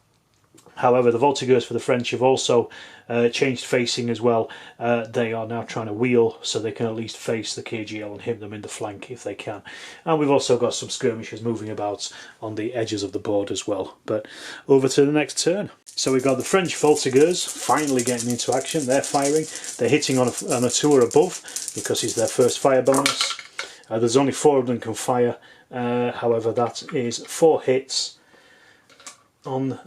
Speaker 1: However, the voltigeurs for the French have also changed facing as well. They are now trying to wheel so they can at least face the KGL and hit them in the flank if they can. And we've also got some skirmishers moving about on the edges of the board as well. But over to the next turn. So we've got the French voltigeurs finally getting into action. They're firing. They're hitting on a 2 or above because it's their first fire bonus. There's only 4 of them can fire. However, that is 4 hits on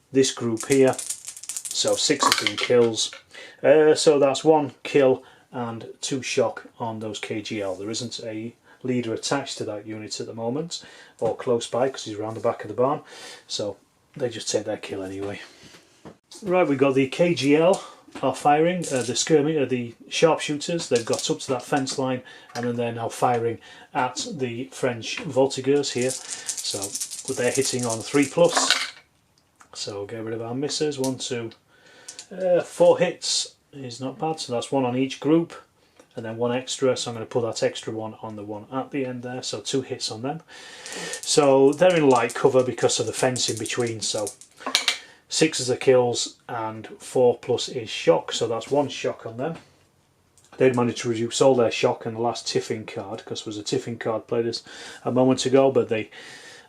Speaker 1: this group here, so 6 have been kills, so that's 1 kill and 2 shock on those KGL. There isn't a leader attached to that unit at the moment, or close by because he's around the back of the barn, so they just take their kill anyway. Right, we've got the KGL are firing, the sharpshooters, they've got up to that fence line and then they're now firing at the French voltigeurs here, so they're hitting on 3+. So we'll get rid of our misses. 1, 2, 4 hits is not bad, so that's 1 on each group and then 1 extra, so I'm going to put that extra 1 on the one at the end there, so 2 hits on them. So they're in light cover because of the fence in between, so 6 are kills and 4+ is shock, so that's 1 shock on them. They'd managed to reduce all their shock in the last tiffin card because there was a tiffin card played a moment ago, but they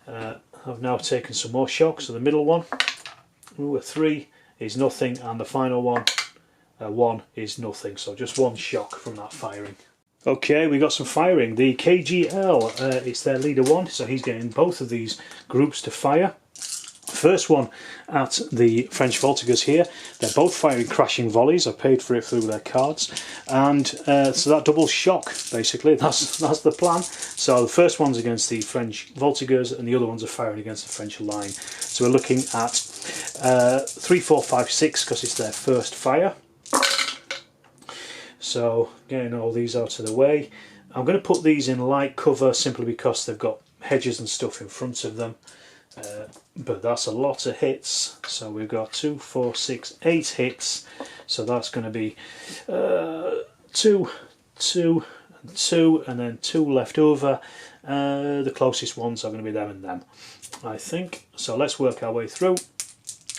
Speaker 1: have now taken some more shock. So the middle one, a 3 is nothing, and the final one, 1 is nothing, so just 1 shock from that firing. Okay, we got some firing. The KGL, it's their leader 1, so he's getting both of these groups to fire. First one at the French voltigeurs here, they're both firing crashing volleys. I paid for it through their cards, and so that double shock basically, that's the plan. So the first one's against the French voltigeurs and the other ones are firing against the French line. So we're looking at 3, 4, 5, 6 because it's their first fire. So getting all these out of the way, I'm going to put these in light cover simply because they've got hedges and stuff in front of them. But that's a lot of hits, so we've got 2, 4, 6, 8 hits, so that's going to be 2, 2 and 2 and then 2 left over. The closest ones are going to be them and them, I think. So let's work our way through.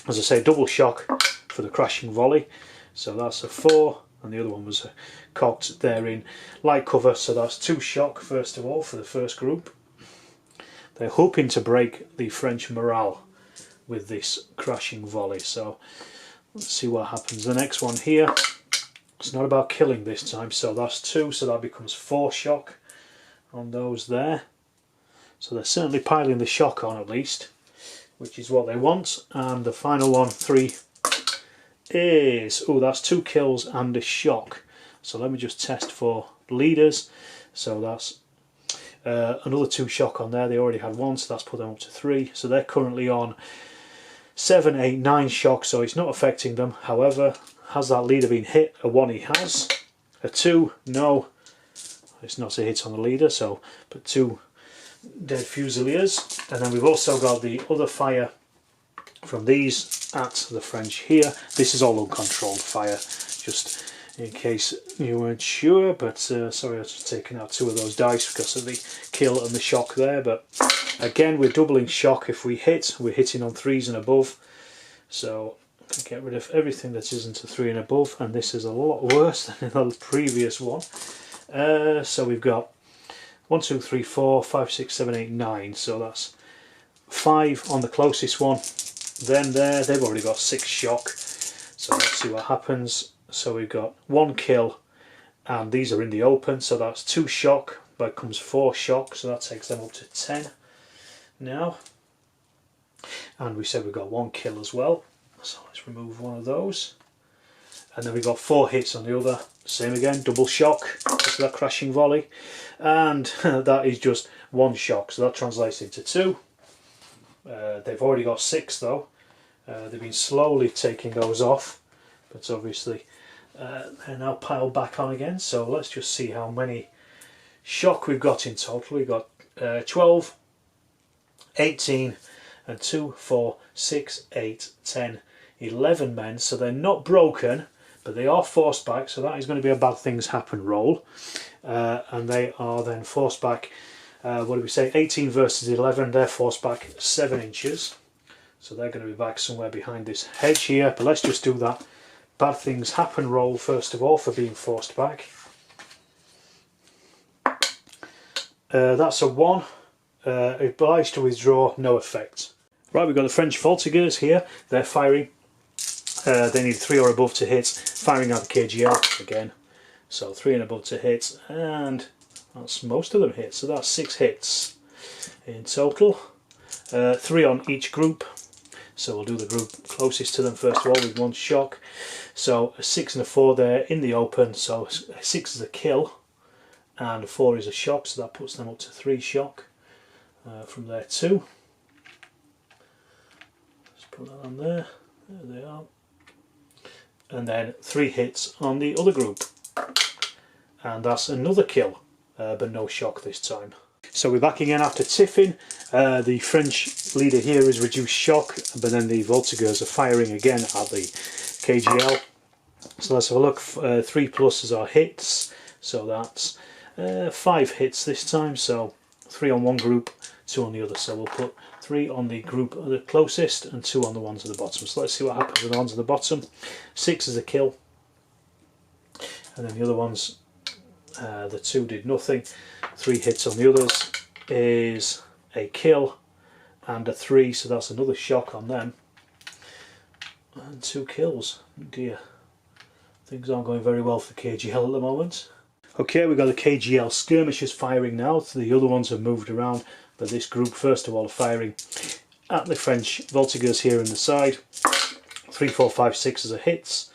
Speaker 1: As I say, double shock for the crashing volley, so that's a 4 and the other one was cocked there in light cover, so that's 2 shock first of all for the first group. They're hoping to break the French morale with this crashing volley, so let's see what happens. The next one here, it's not about killing this time, so that's 2, so that becomes 4 shock on those there. So they're certainly piling the shock on at least. which is what they want. And the final one, 3, is, oh, that's 2 kills and a shock. So let me just test for leaders. So that's another 2 shock on there. They already had 1, so that's put them up to 3. So they're currently on 7, 8, 9 shock, so it's not affecting them. However, has that leader been hit? A 1 he has. A 2, no. It's not a hit on the leader, so but 2 dead fusiliers. And then we've also got the other fire from these at the French here. This is all uncontrolled fire, just in case you weren't sure, but sorry I was taking out 2 of those dice because of the kill and the shock there. But again, we're doubling shock if we hit. We're hitting on 3s and above, so I can get rid of everything that isn't a 3 and above, and this is a lot worse than in the previous one. So we've got 1, 2, 3, 4, 5, 6, 7, 8, 9, so that's 5 on the closest one. Then there, they've already got 6 shock, so let's see what happens. So we've got 1 kill, and these are in the open, so that's 2 shock, but comes 4 shock, so that takes them up to 10 now. And we said we've got 1 kill as well, so let's remove one of those. And then we've got 4 hits on the other, same again, double shock, just that crashing volley. And that is just 1 shock, so that translates into 2. They've already got 6 though. They've been slowly taking those off, but obviously they're now piled back on again. So let's just see how many shock we've got in total. We've got 12, 18, and 2, 4, 6, 8, 10, 11 men. So they're not broken, but they are forced back, so that is going to be a bad things happen roll. And they are then forced back, what do we say, 18 versus 11, they're forced back 7 inches. So they're going to be back somewhere behind this hedge here. But let's just do that bad things happen roll first of all for being forced back. That's a 1. Obliged to withdraw, no effect. Right, we've got the French Voltigeurs here. They're firing. They need 3 or above to hit, firing out the KGL again. So 3 and above to hit, and that's most of them hit. So that's 6 hits in total. 3 on each group. So we'll do the group closest to them first of all with 1 shock. So a 6 and a 4 there in the open. So 6 is a kill, and a 4 is a shock. So that puts them up to 3 shock. From there 2. Let's put that on there. There they are. And then 3 hits on the other group, and that's another kill, but no shock this time. So we're back again after tiffin. The French leader here is reduced shock, but then the Voltigeurs are firing again at the KGL. So let's have a look. 3 pluses are hits, so that's 5 hits this time. So 3 on one group, 2 on the other. So we'll put 3 on the group the closest and 2 on the ones at the bottom. So let's see what happens with the ones at the bottom. 6 is a kill, and then the other ones, the 2 did nothing. 3 hits on the others is a kill and a 3, so that's another shock on them, and 2 kills. Oh dear, things aren't going very well for KGL at the moment. Okay, we've got the KGL skirmishers firing now. So the other ones have moved around, but this group first of all are firing at the French Voltigeurs here in the side. 3, 4, 5, 6 as a hits.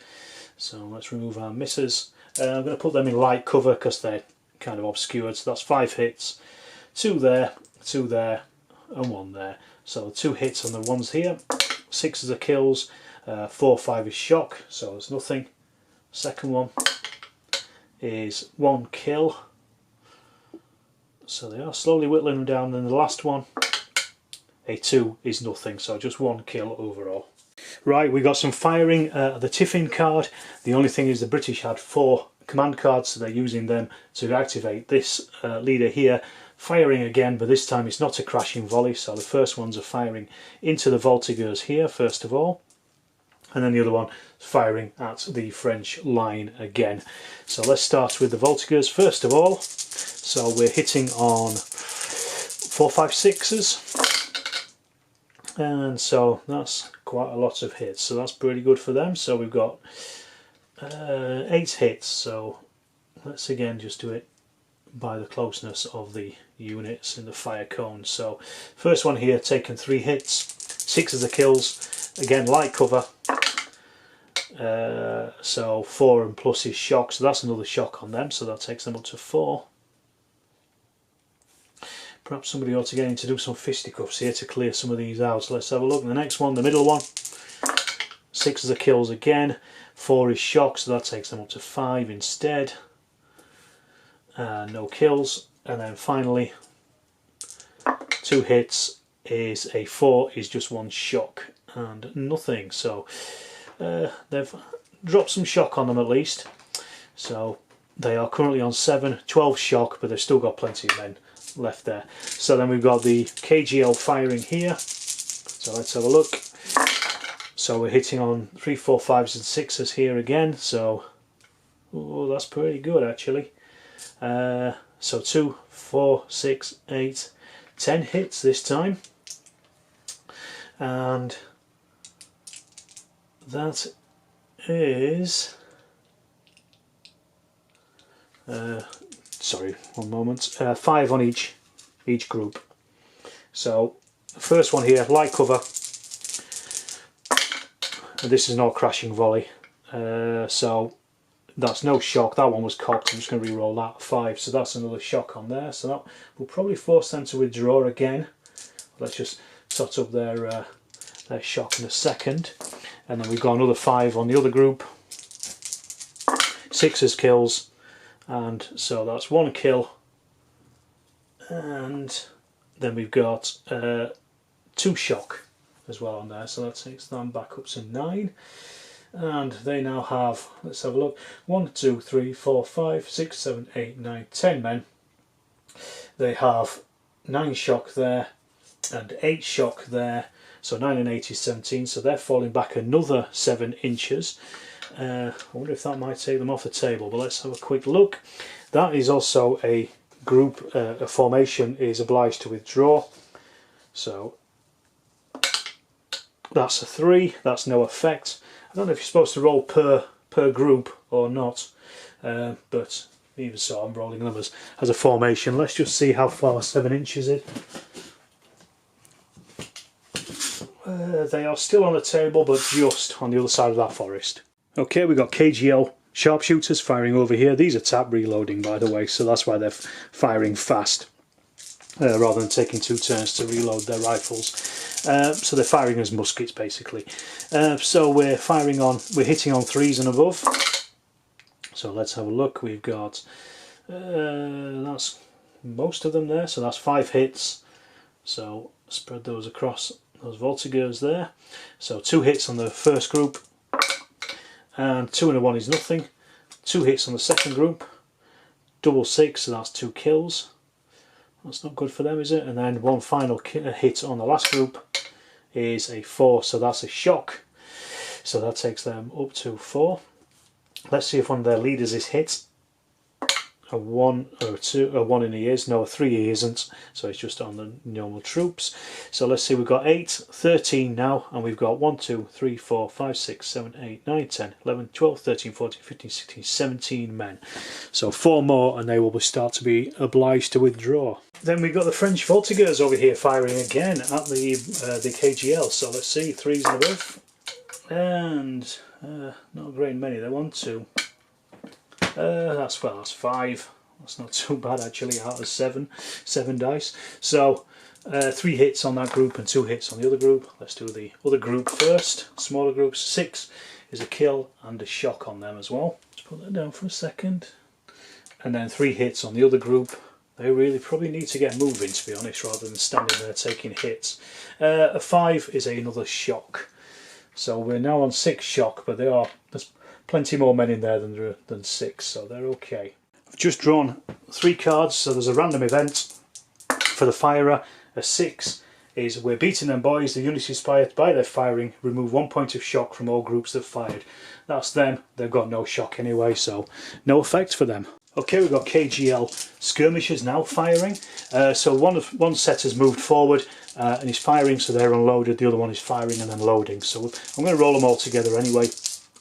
Speaker 1: So let's remove our misses. I'm going to put them in light cover because they're kind of obscured. So that's 5 hits. 2 there, 2 there, and 1 there. So 2 hits on the ones here. 6 is a kills. 4, 5 is shock. So there's nothing. Second one is 1 kill. So they are slowly whittling them down. And the last one, a 2 is nothing. So just 1 kill overall. Right, we got some firing at the tiffin card. The only thing is the British had 4 command cards, so they're using them to activate this leader here. Firing again, but this time it's not a crashing volley. So the first ones are firing into the Voltigeurs here first of all, and then the other one firing at the French line again. So let's start with the Voltigeurs first of all. So we're hitting on 4, 5, 6s, and so that's quite a lot of hits. So that's pretty good for them. So we've got 8 hits. So let's again just do it by the closeness of the units in the fire cone. So first one here taken 3 hits, 6 are kills, again light cover, so 4 and plus is shock, so that's another shock on them, so that takes them up to 4. Perhaps somebody ought to get in to do some fisticuffs here to clear some of these out. So let's have a look. The next one, the middle one, 6 are kills again, 4 is shock, so that takes them up to 5 instead. No kills, and then finally 2 hits is a 4 is just 1 shock and nothing. So they've dropped some shock on them at least, so they are currently on 7, 12 shock, but they've still got plenty of men left there. So then we've got the KGL firing here, so let's have a look. So we're hitting on 3, 4, 5s and 6s here again, so oh, that's pretty good actually. So 2, 4, 6, 8, 10 hits this time, and that is sorry, one moment, 5 on each group. So the first one here, light cover, and this is not crashing volley, so that's no shock. That one was cocked. I'm just going to re-roll that, 5, so that's another shock on there, so that will probably force them to withdraw again. Let's just tot up their shock in a second. And then we've got another 5 on the other group, 6 as kills, and so that's 1 kill, and then we've got 2 shock as well on there, so that takes them back up to 9. And they now have, let's have a look, 1, 2, 3, 4, 5, 6, 7, 8, 9, 10 men. They have 9 shock there and 8 shock there, so 9 and 8 is 17, so they're falling back another 7 inches. I wonder if that might take them off the table, but let's have a quick look. That is also a group, a formation is obliged to withdraw, so that's a 3, that's no effect. I don't know if you're supposed to roll per group or not, but even so I'm rolling them as a formation. Let's just see how far 7 inches is. They are still on the table, but just on the other side of that forest. Okay, we've got KGL sharpshooters firing over here. These are tap reloading, by the way, so that's why they're firing fast, rather than taking 2 turns to reload their rifles. So they're firing as muskets basically. So we're hitting on 3s and above. So let's have a look. We've got that's most of them there, so that's 5 hits. So spread those across those voltigeurs there. So 2 hits on the first group, and 2 and a 1 is nothing. 2 hits on the second group, double 6, so that's 2 kills. That's not good for them, is it? And then 1 final hit on the last group is a 4, so that's a shock. So that takes them up to 4. Let's see if one of their leaders is hit. A 1 or 2, a 1 in he is, no, a 3 he isn't, so it's just on the normal troops. So let's see, we've got 8, 13 now, and we've got 1, 2, 3, 4, 5, 6, 7, 8, 9, 10, 11, 12, 13, 14, 15, 16, 17 men. So 4 more and they will start to be obliged to withdraw. Then we've got the French voltigeurs over here firing again at the KGL, so let's see, 3s and above, and not very many, they're 1, 2. That's 5. That's not too bad actually, out of 7 dice. So 3 hits on that group and 2 hits on the other group. Let's do the other group first. Smaller groups. 6 is a kill and a shock on them as well. Let's put that down for a second. And then 3 hits on the other group. They really probably need to get moving, to be honest, rather than standing there taking hits. A 5 is another shock. So we're now on 6 shock, but there's plenty more men in there than 6, so they're okay. I've just drawn 3 cards, so there's a random event for the firer. A 6 is we're beating them boys, the unit inspired by their firing, remove 1 point of shock from all groups that fired. That's them, they've got no shock anyway, so no effect for them. Okay, we've got KGL skirmishers now firing. So one set has moved forward and is firing, so they're unloaded, the other one is firing and then loading. So I'm going to roll them all together anyway.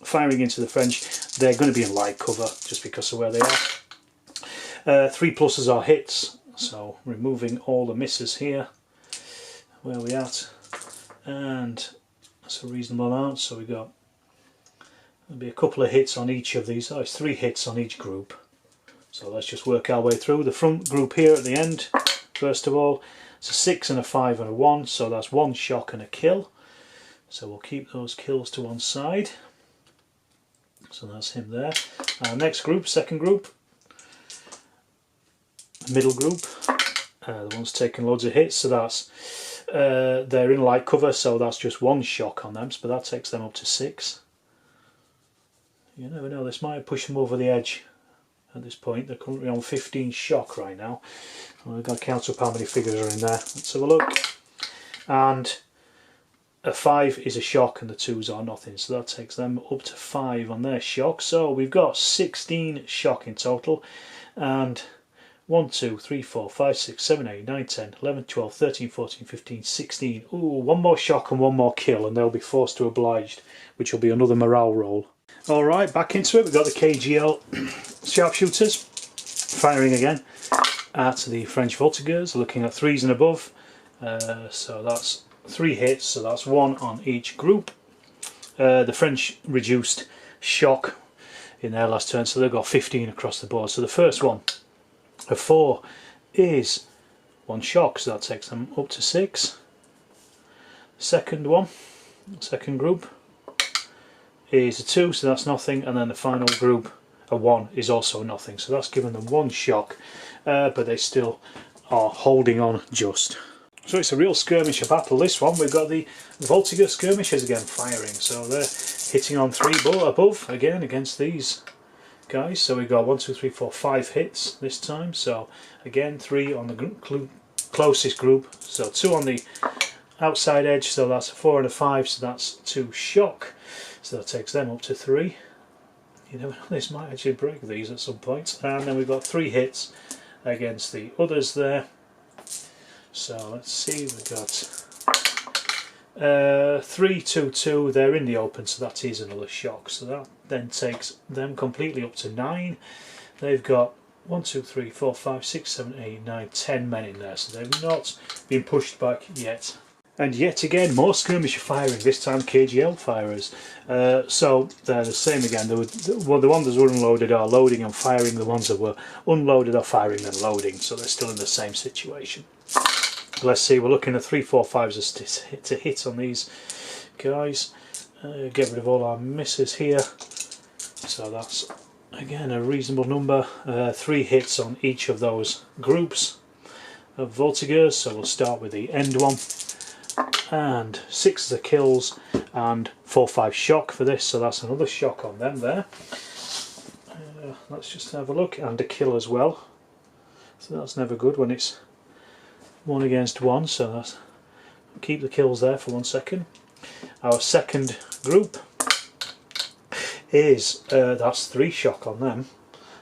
Speaker 1: Firing into the French, they're going to be in light cover just because of where they are. 3 pluses are hits, so removing all the misses here. Where are we at? and that's a reasonable amount. So we got, there'll be a couple of hits on each of these. Oh, it's 3 hits on each group. So let's just work our way through. The front group here at the end, first of all, it's a 6 and a 5 and a 1, so that's 1 shock and a kill. So we'll keep those kills to one side. So that's him there. Next group, second group, middle group, the one's taking loads of hits, so that's they're in light cover, so that's just 1 shock on them, but that takes them up to 6. You never know, this might push them over the edge at this point. They're currently on 15 shock right now. I've got to count up how many figures are in there. Let's have a look. And a 5 is a shock and the 2s are nothing, so that takes them up to 5 on their shock. So we've got 16 shock in total, and 1, 2, 3, 4, 5, 6, 7, 8, 9, 10, 11, 12, 13, 14, 15, 16. Ooh, 1 more shock and 1 more kill, and they'll be forced to oblige, which will be another morale roll. Alright, back into it. We've got the KGL sharpshooters firing again at the French voltigeurs, looking at 3s and above. So that's 3 hits, so that's 1 on each group. The French reduced shock in their last turn, so they've got 15 across the board. So the first one, a 4, is 1 shock, so that takes them up to 6. Second one, second group, is a 2, so that's nothing, and then the final group, a 1, is also nothing, so that's given them 1 shock, but they still are holding on just. So it's a real skirmisher battle, this one. We've got the Voltiger skirmishers again firing, so they're hitting on 3 above again against these guys. So we've got 1, 2, 3, 4, 5 hits this time, so again 3 on the closest group, so 2 on the outside edge, so that's a 4 and a 5, so that's 2 shock, so that takes them up to 3. You never know, this might actually break these at some point. And then we've got 3 hits against the others there. So let's see, we've got 3, 2, 2, they're in the open, so that is another shock, so that then takes them completely up to 9. They've got 1, 2, 3, 4, 5, 6, 7, 8, 9, 10 men in there, so they've not been pushed back yet. And yet again, more skirmisher firing, this time KGL firers. So they're the same again. The ones that were unloaded are loading and firing, the ones that were unloaded are firing and loading, so they're still in the same situation. Let's see, we're looking at 3, 4, 5s to hit on these guys. Get rid of all our misses here. So that's again a reasonable number. 3 hits on each of those groups of voltigeurs, so we'll start with the end one. And 6 are kills and 4, 5 shock for this, so that's another shock on them there. Let's just have a look, and a kill as well, so that's never good when it's 1 against 1, so that's, keep the kills there for 1 second. Our second group is that's 3 shock on them,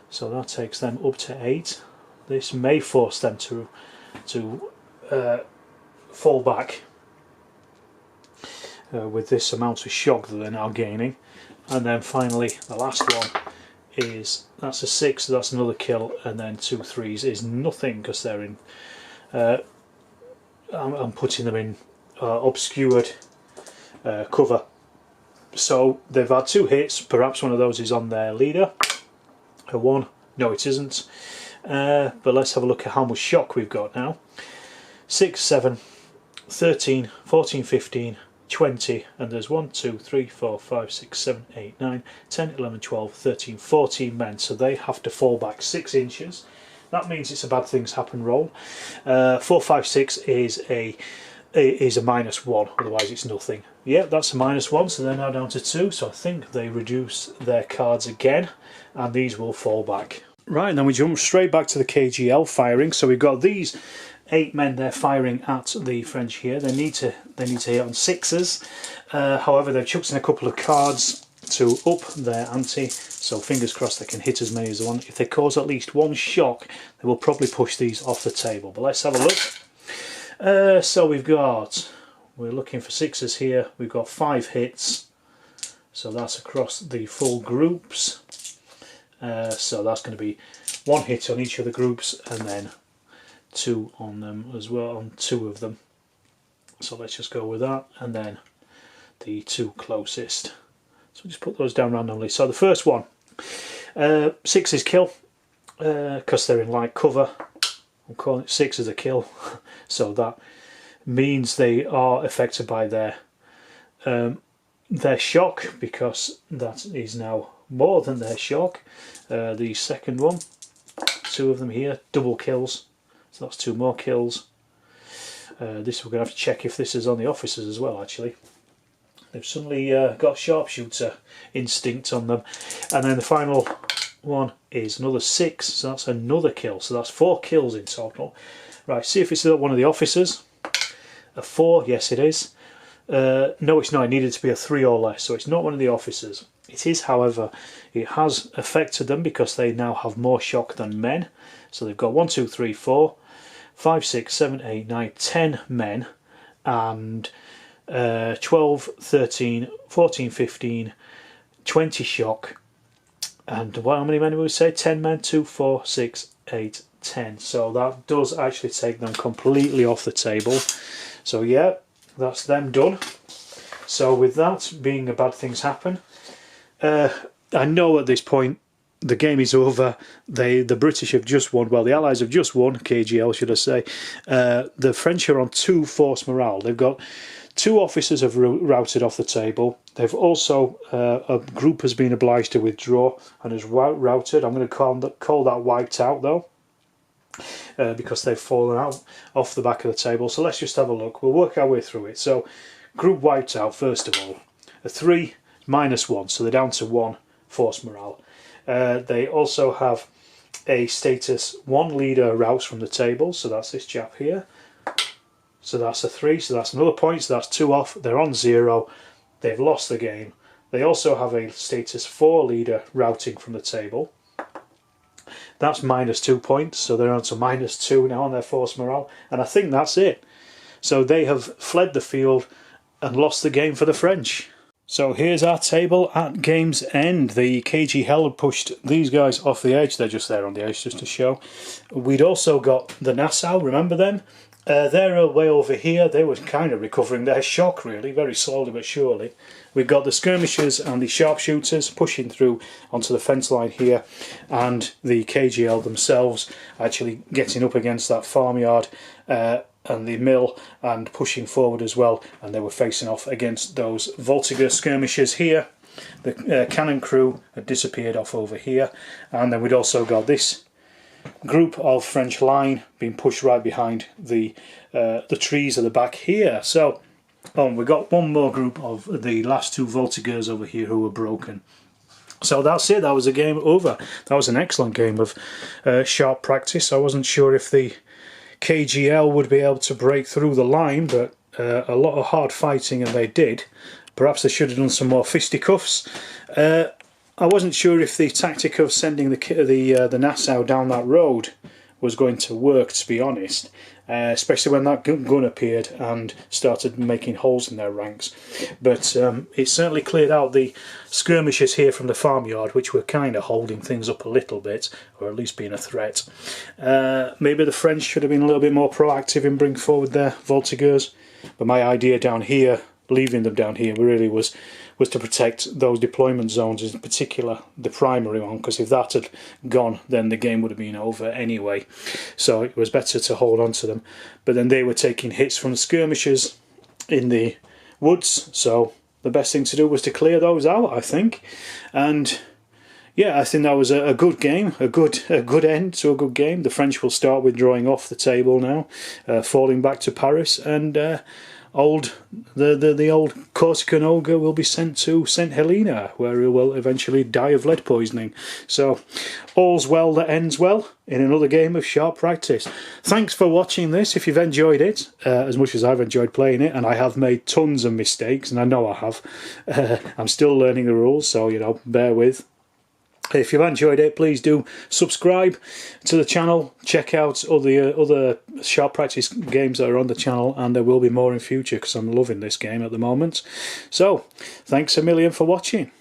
Speaker 1: so that takes them up to 8. This may force them to fall back with this amount of shock that they're now gaining. And then finally the last one is, that's a 6, so that's another kill, and then 2 3s is nothing because they're in I'm putting them in obscured cover. So they've had 2 hits, perhaps one of those is on their leader. A 1, no it isn't, but let's have a look at how much shock we've got now. 6, 7, 13, 14, 15, 20, and there's 1, 2, 3, 4, 5, 6, 7, 8, 9, 10, 11, 12, 13, 14 men, so they have to fall back 6 inches. That means it's a bad things happen roll. 4, 5, 6 is a -1, otherwise it's nothing. Yeah, that's a -1, so they're now down to 2, so I think they reduce their cards again, and these will fall back. Right, and then we jump straight back to the KGL firing. So we've got these 8 men there firing at the French here. They need to hit on 6s. However, they've chucked in a couple of cards to up their ante, so fingers crossed they can hit as many as they want. If they cause at least 1 shock, they will probably push these off the table. But let's have a look. So we're looking for 6s here. We've got 5 hits, so that's across the full groups. So that's going to be 1 hit on each of the groups, and then 2 on them as well, on 2 of them. So let's just go with that, and then the two closest. So just put those down randomly. So the first one, 6 is kill, because they're in light cover. I'm calling it 6 as a kill. So that means they are affected by their shock, because that is now more than their shock. The second one, 2 of them here, double kills. So that's 2 more kills. This we're going to have to check if this is on the officers as well, actually. They've suddenly got sharpshooter instinct on them. And then the final one is another 6, so that's another kill. So that's 4 kills in total. Right, see if it's one of the officers. A 4, yes it is. No, it's not. It needed to be a 3 or less, so it's not one of the officers. It is, however, it has affected them because they now have more shock than men. So they've got 1, 2, 3, 4, 5, 6, 7, 8, 9, 10 men, and 12, 13, 14, 15, 20 shock. And how many men would we say? 10 men, 2, 4, 6, 8, 10. So that does actually take them completely off the table. So yeah, that's them done. So with that being a bad things happen, I know at this point the game is over. The British have just won. Well, the Allies have just won. KGL, should I say? The French are on 2 force morale. They've got 2 officers have routed off the table. They've also a group has been obliged to withdraw and has routed. I'm going to call that wiped out though, because they've fallen out off the back of the table. So let's just have a look. We'll work our way through it. So group wiped out first of all. A 3 minus 1, so they're down to 1 force morale. They also have a status 1 leader routes from the table, so that's this chap here. So that's a 3, so that's another point, so that's 2 off. They're on 0. They've lost the game. They also have a status 4 leader routing from the table. That's minus 2 points, so they're on to minus 2 now on their force morale. And I think that's it. So they have fled the field and lost the game for the French. So here's our table at game's end. The KG Hell had pushed these guys off the edge. They're just there on the edge just to show. We'd also got the Nassau, remember them? They're way over here. They were kind of recovering their shock, really, very slowly but surely. We've got the skirmishers and the sharpshooters pushing through onto the fence line here, and the KGL themselves actually getting up against that farmyard and the mill and pushing forward as well, and they were facing off against those Voltiger skirmishers here. The cannon crew had disappeared off over here, and then we'd also got this group of French line being pushed right behind the trees at the back here. So we've got one more group of the last 2 Voltigers over here who were broken. So that's it, that was a game over. That was an excellent game of sharp practice. I wasn't sure if the KGL would be able to break through the line, but a lot of hard fighting, and they did. Perhaps they should have done some more fisticuffs. I wasn't sure if the tactic of sending the Nassau down that road was going to work, to be honest, especially when that gun appeared and started making holes in their ranks. But it certainly cleared out the skirmishers here from the farmyard, which were kind of holding things up a little bit, or at least being a threat. Maybe the French should have been a little bit more proactive in bringing forward their Voltigers, but my idea down here, leaving them down here, really was to protect those deployment zones, in particular the primary one, because if that had gone then the game would have been over anyway. So it was better to hold on to them. But then they were taking hits from the skirmishers in the woods, so the best thing to do was to clear those out, I think. And yeah, I think that was a good game, a good end to a good game. The French will start withdrawing off the table now, falling back to Paris, and the old Corsican ogre will be sent to St Helena, where he will eventually die of lead poisoning. So all's well that ends well in another game of sharp practice. Thanks for watching this. If you've enjoyed it as much as I've enjoyed playing it, and I have made tons of mistakes, and I know I have, I'm still learning the rules, so you know, bear with. If you've enjoyed it, please do subscribe to the channel, check out other sharp practice games that are on the channel, and there will be more in future because I'm loving this game at the moment. So, thanks a million for watching.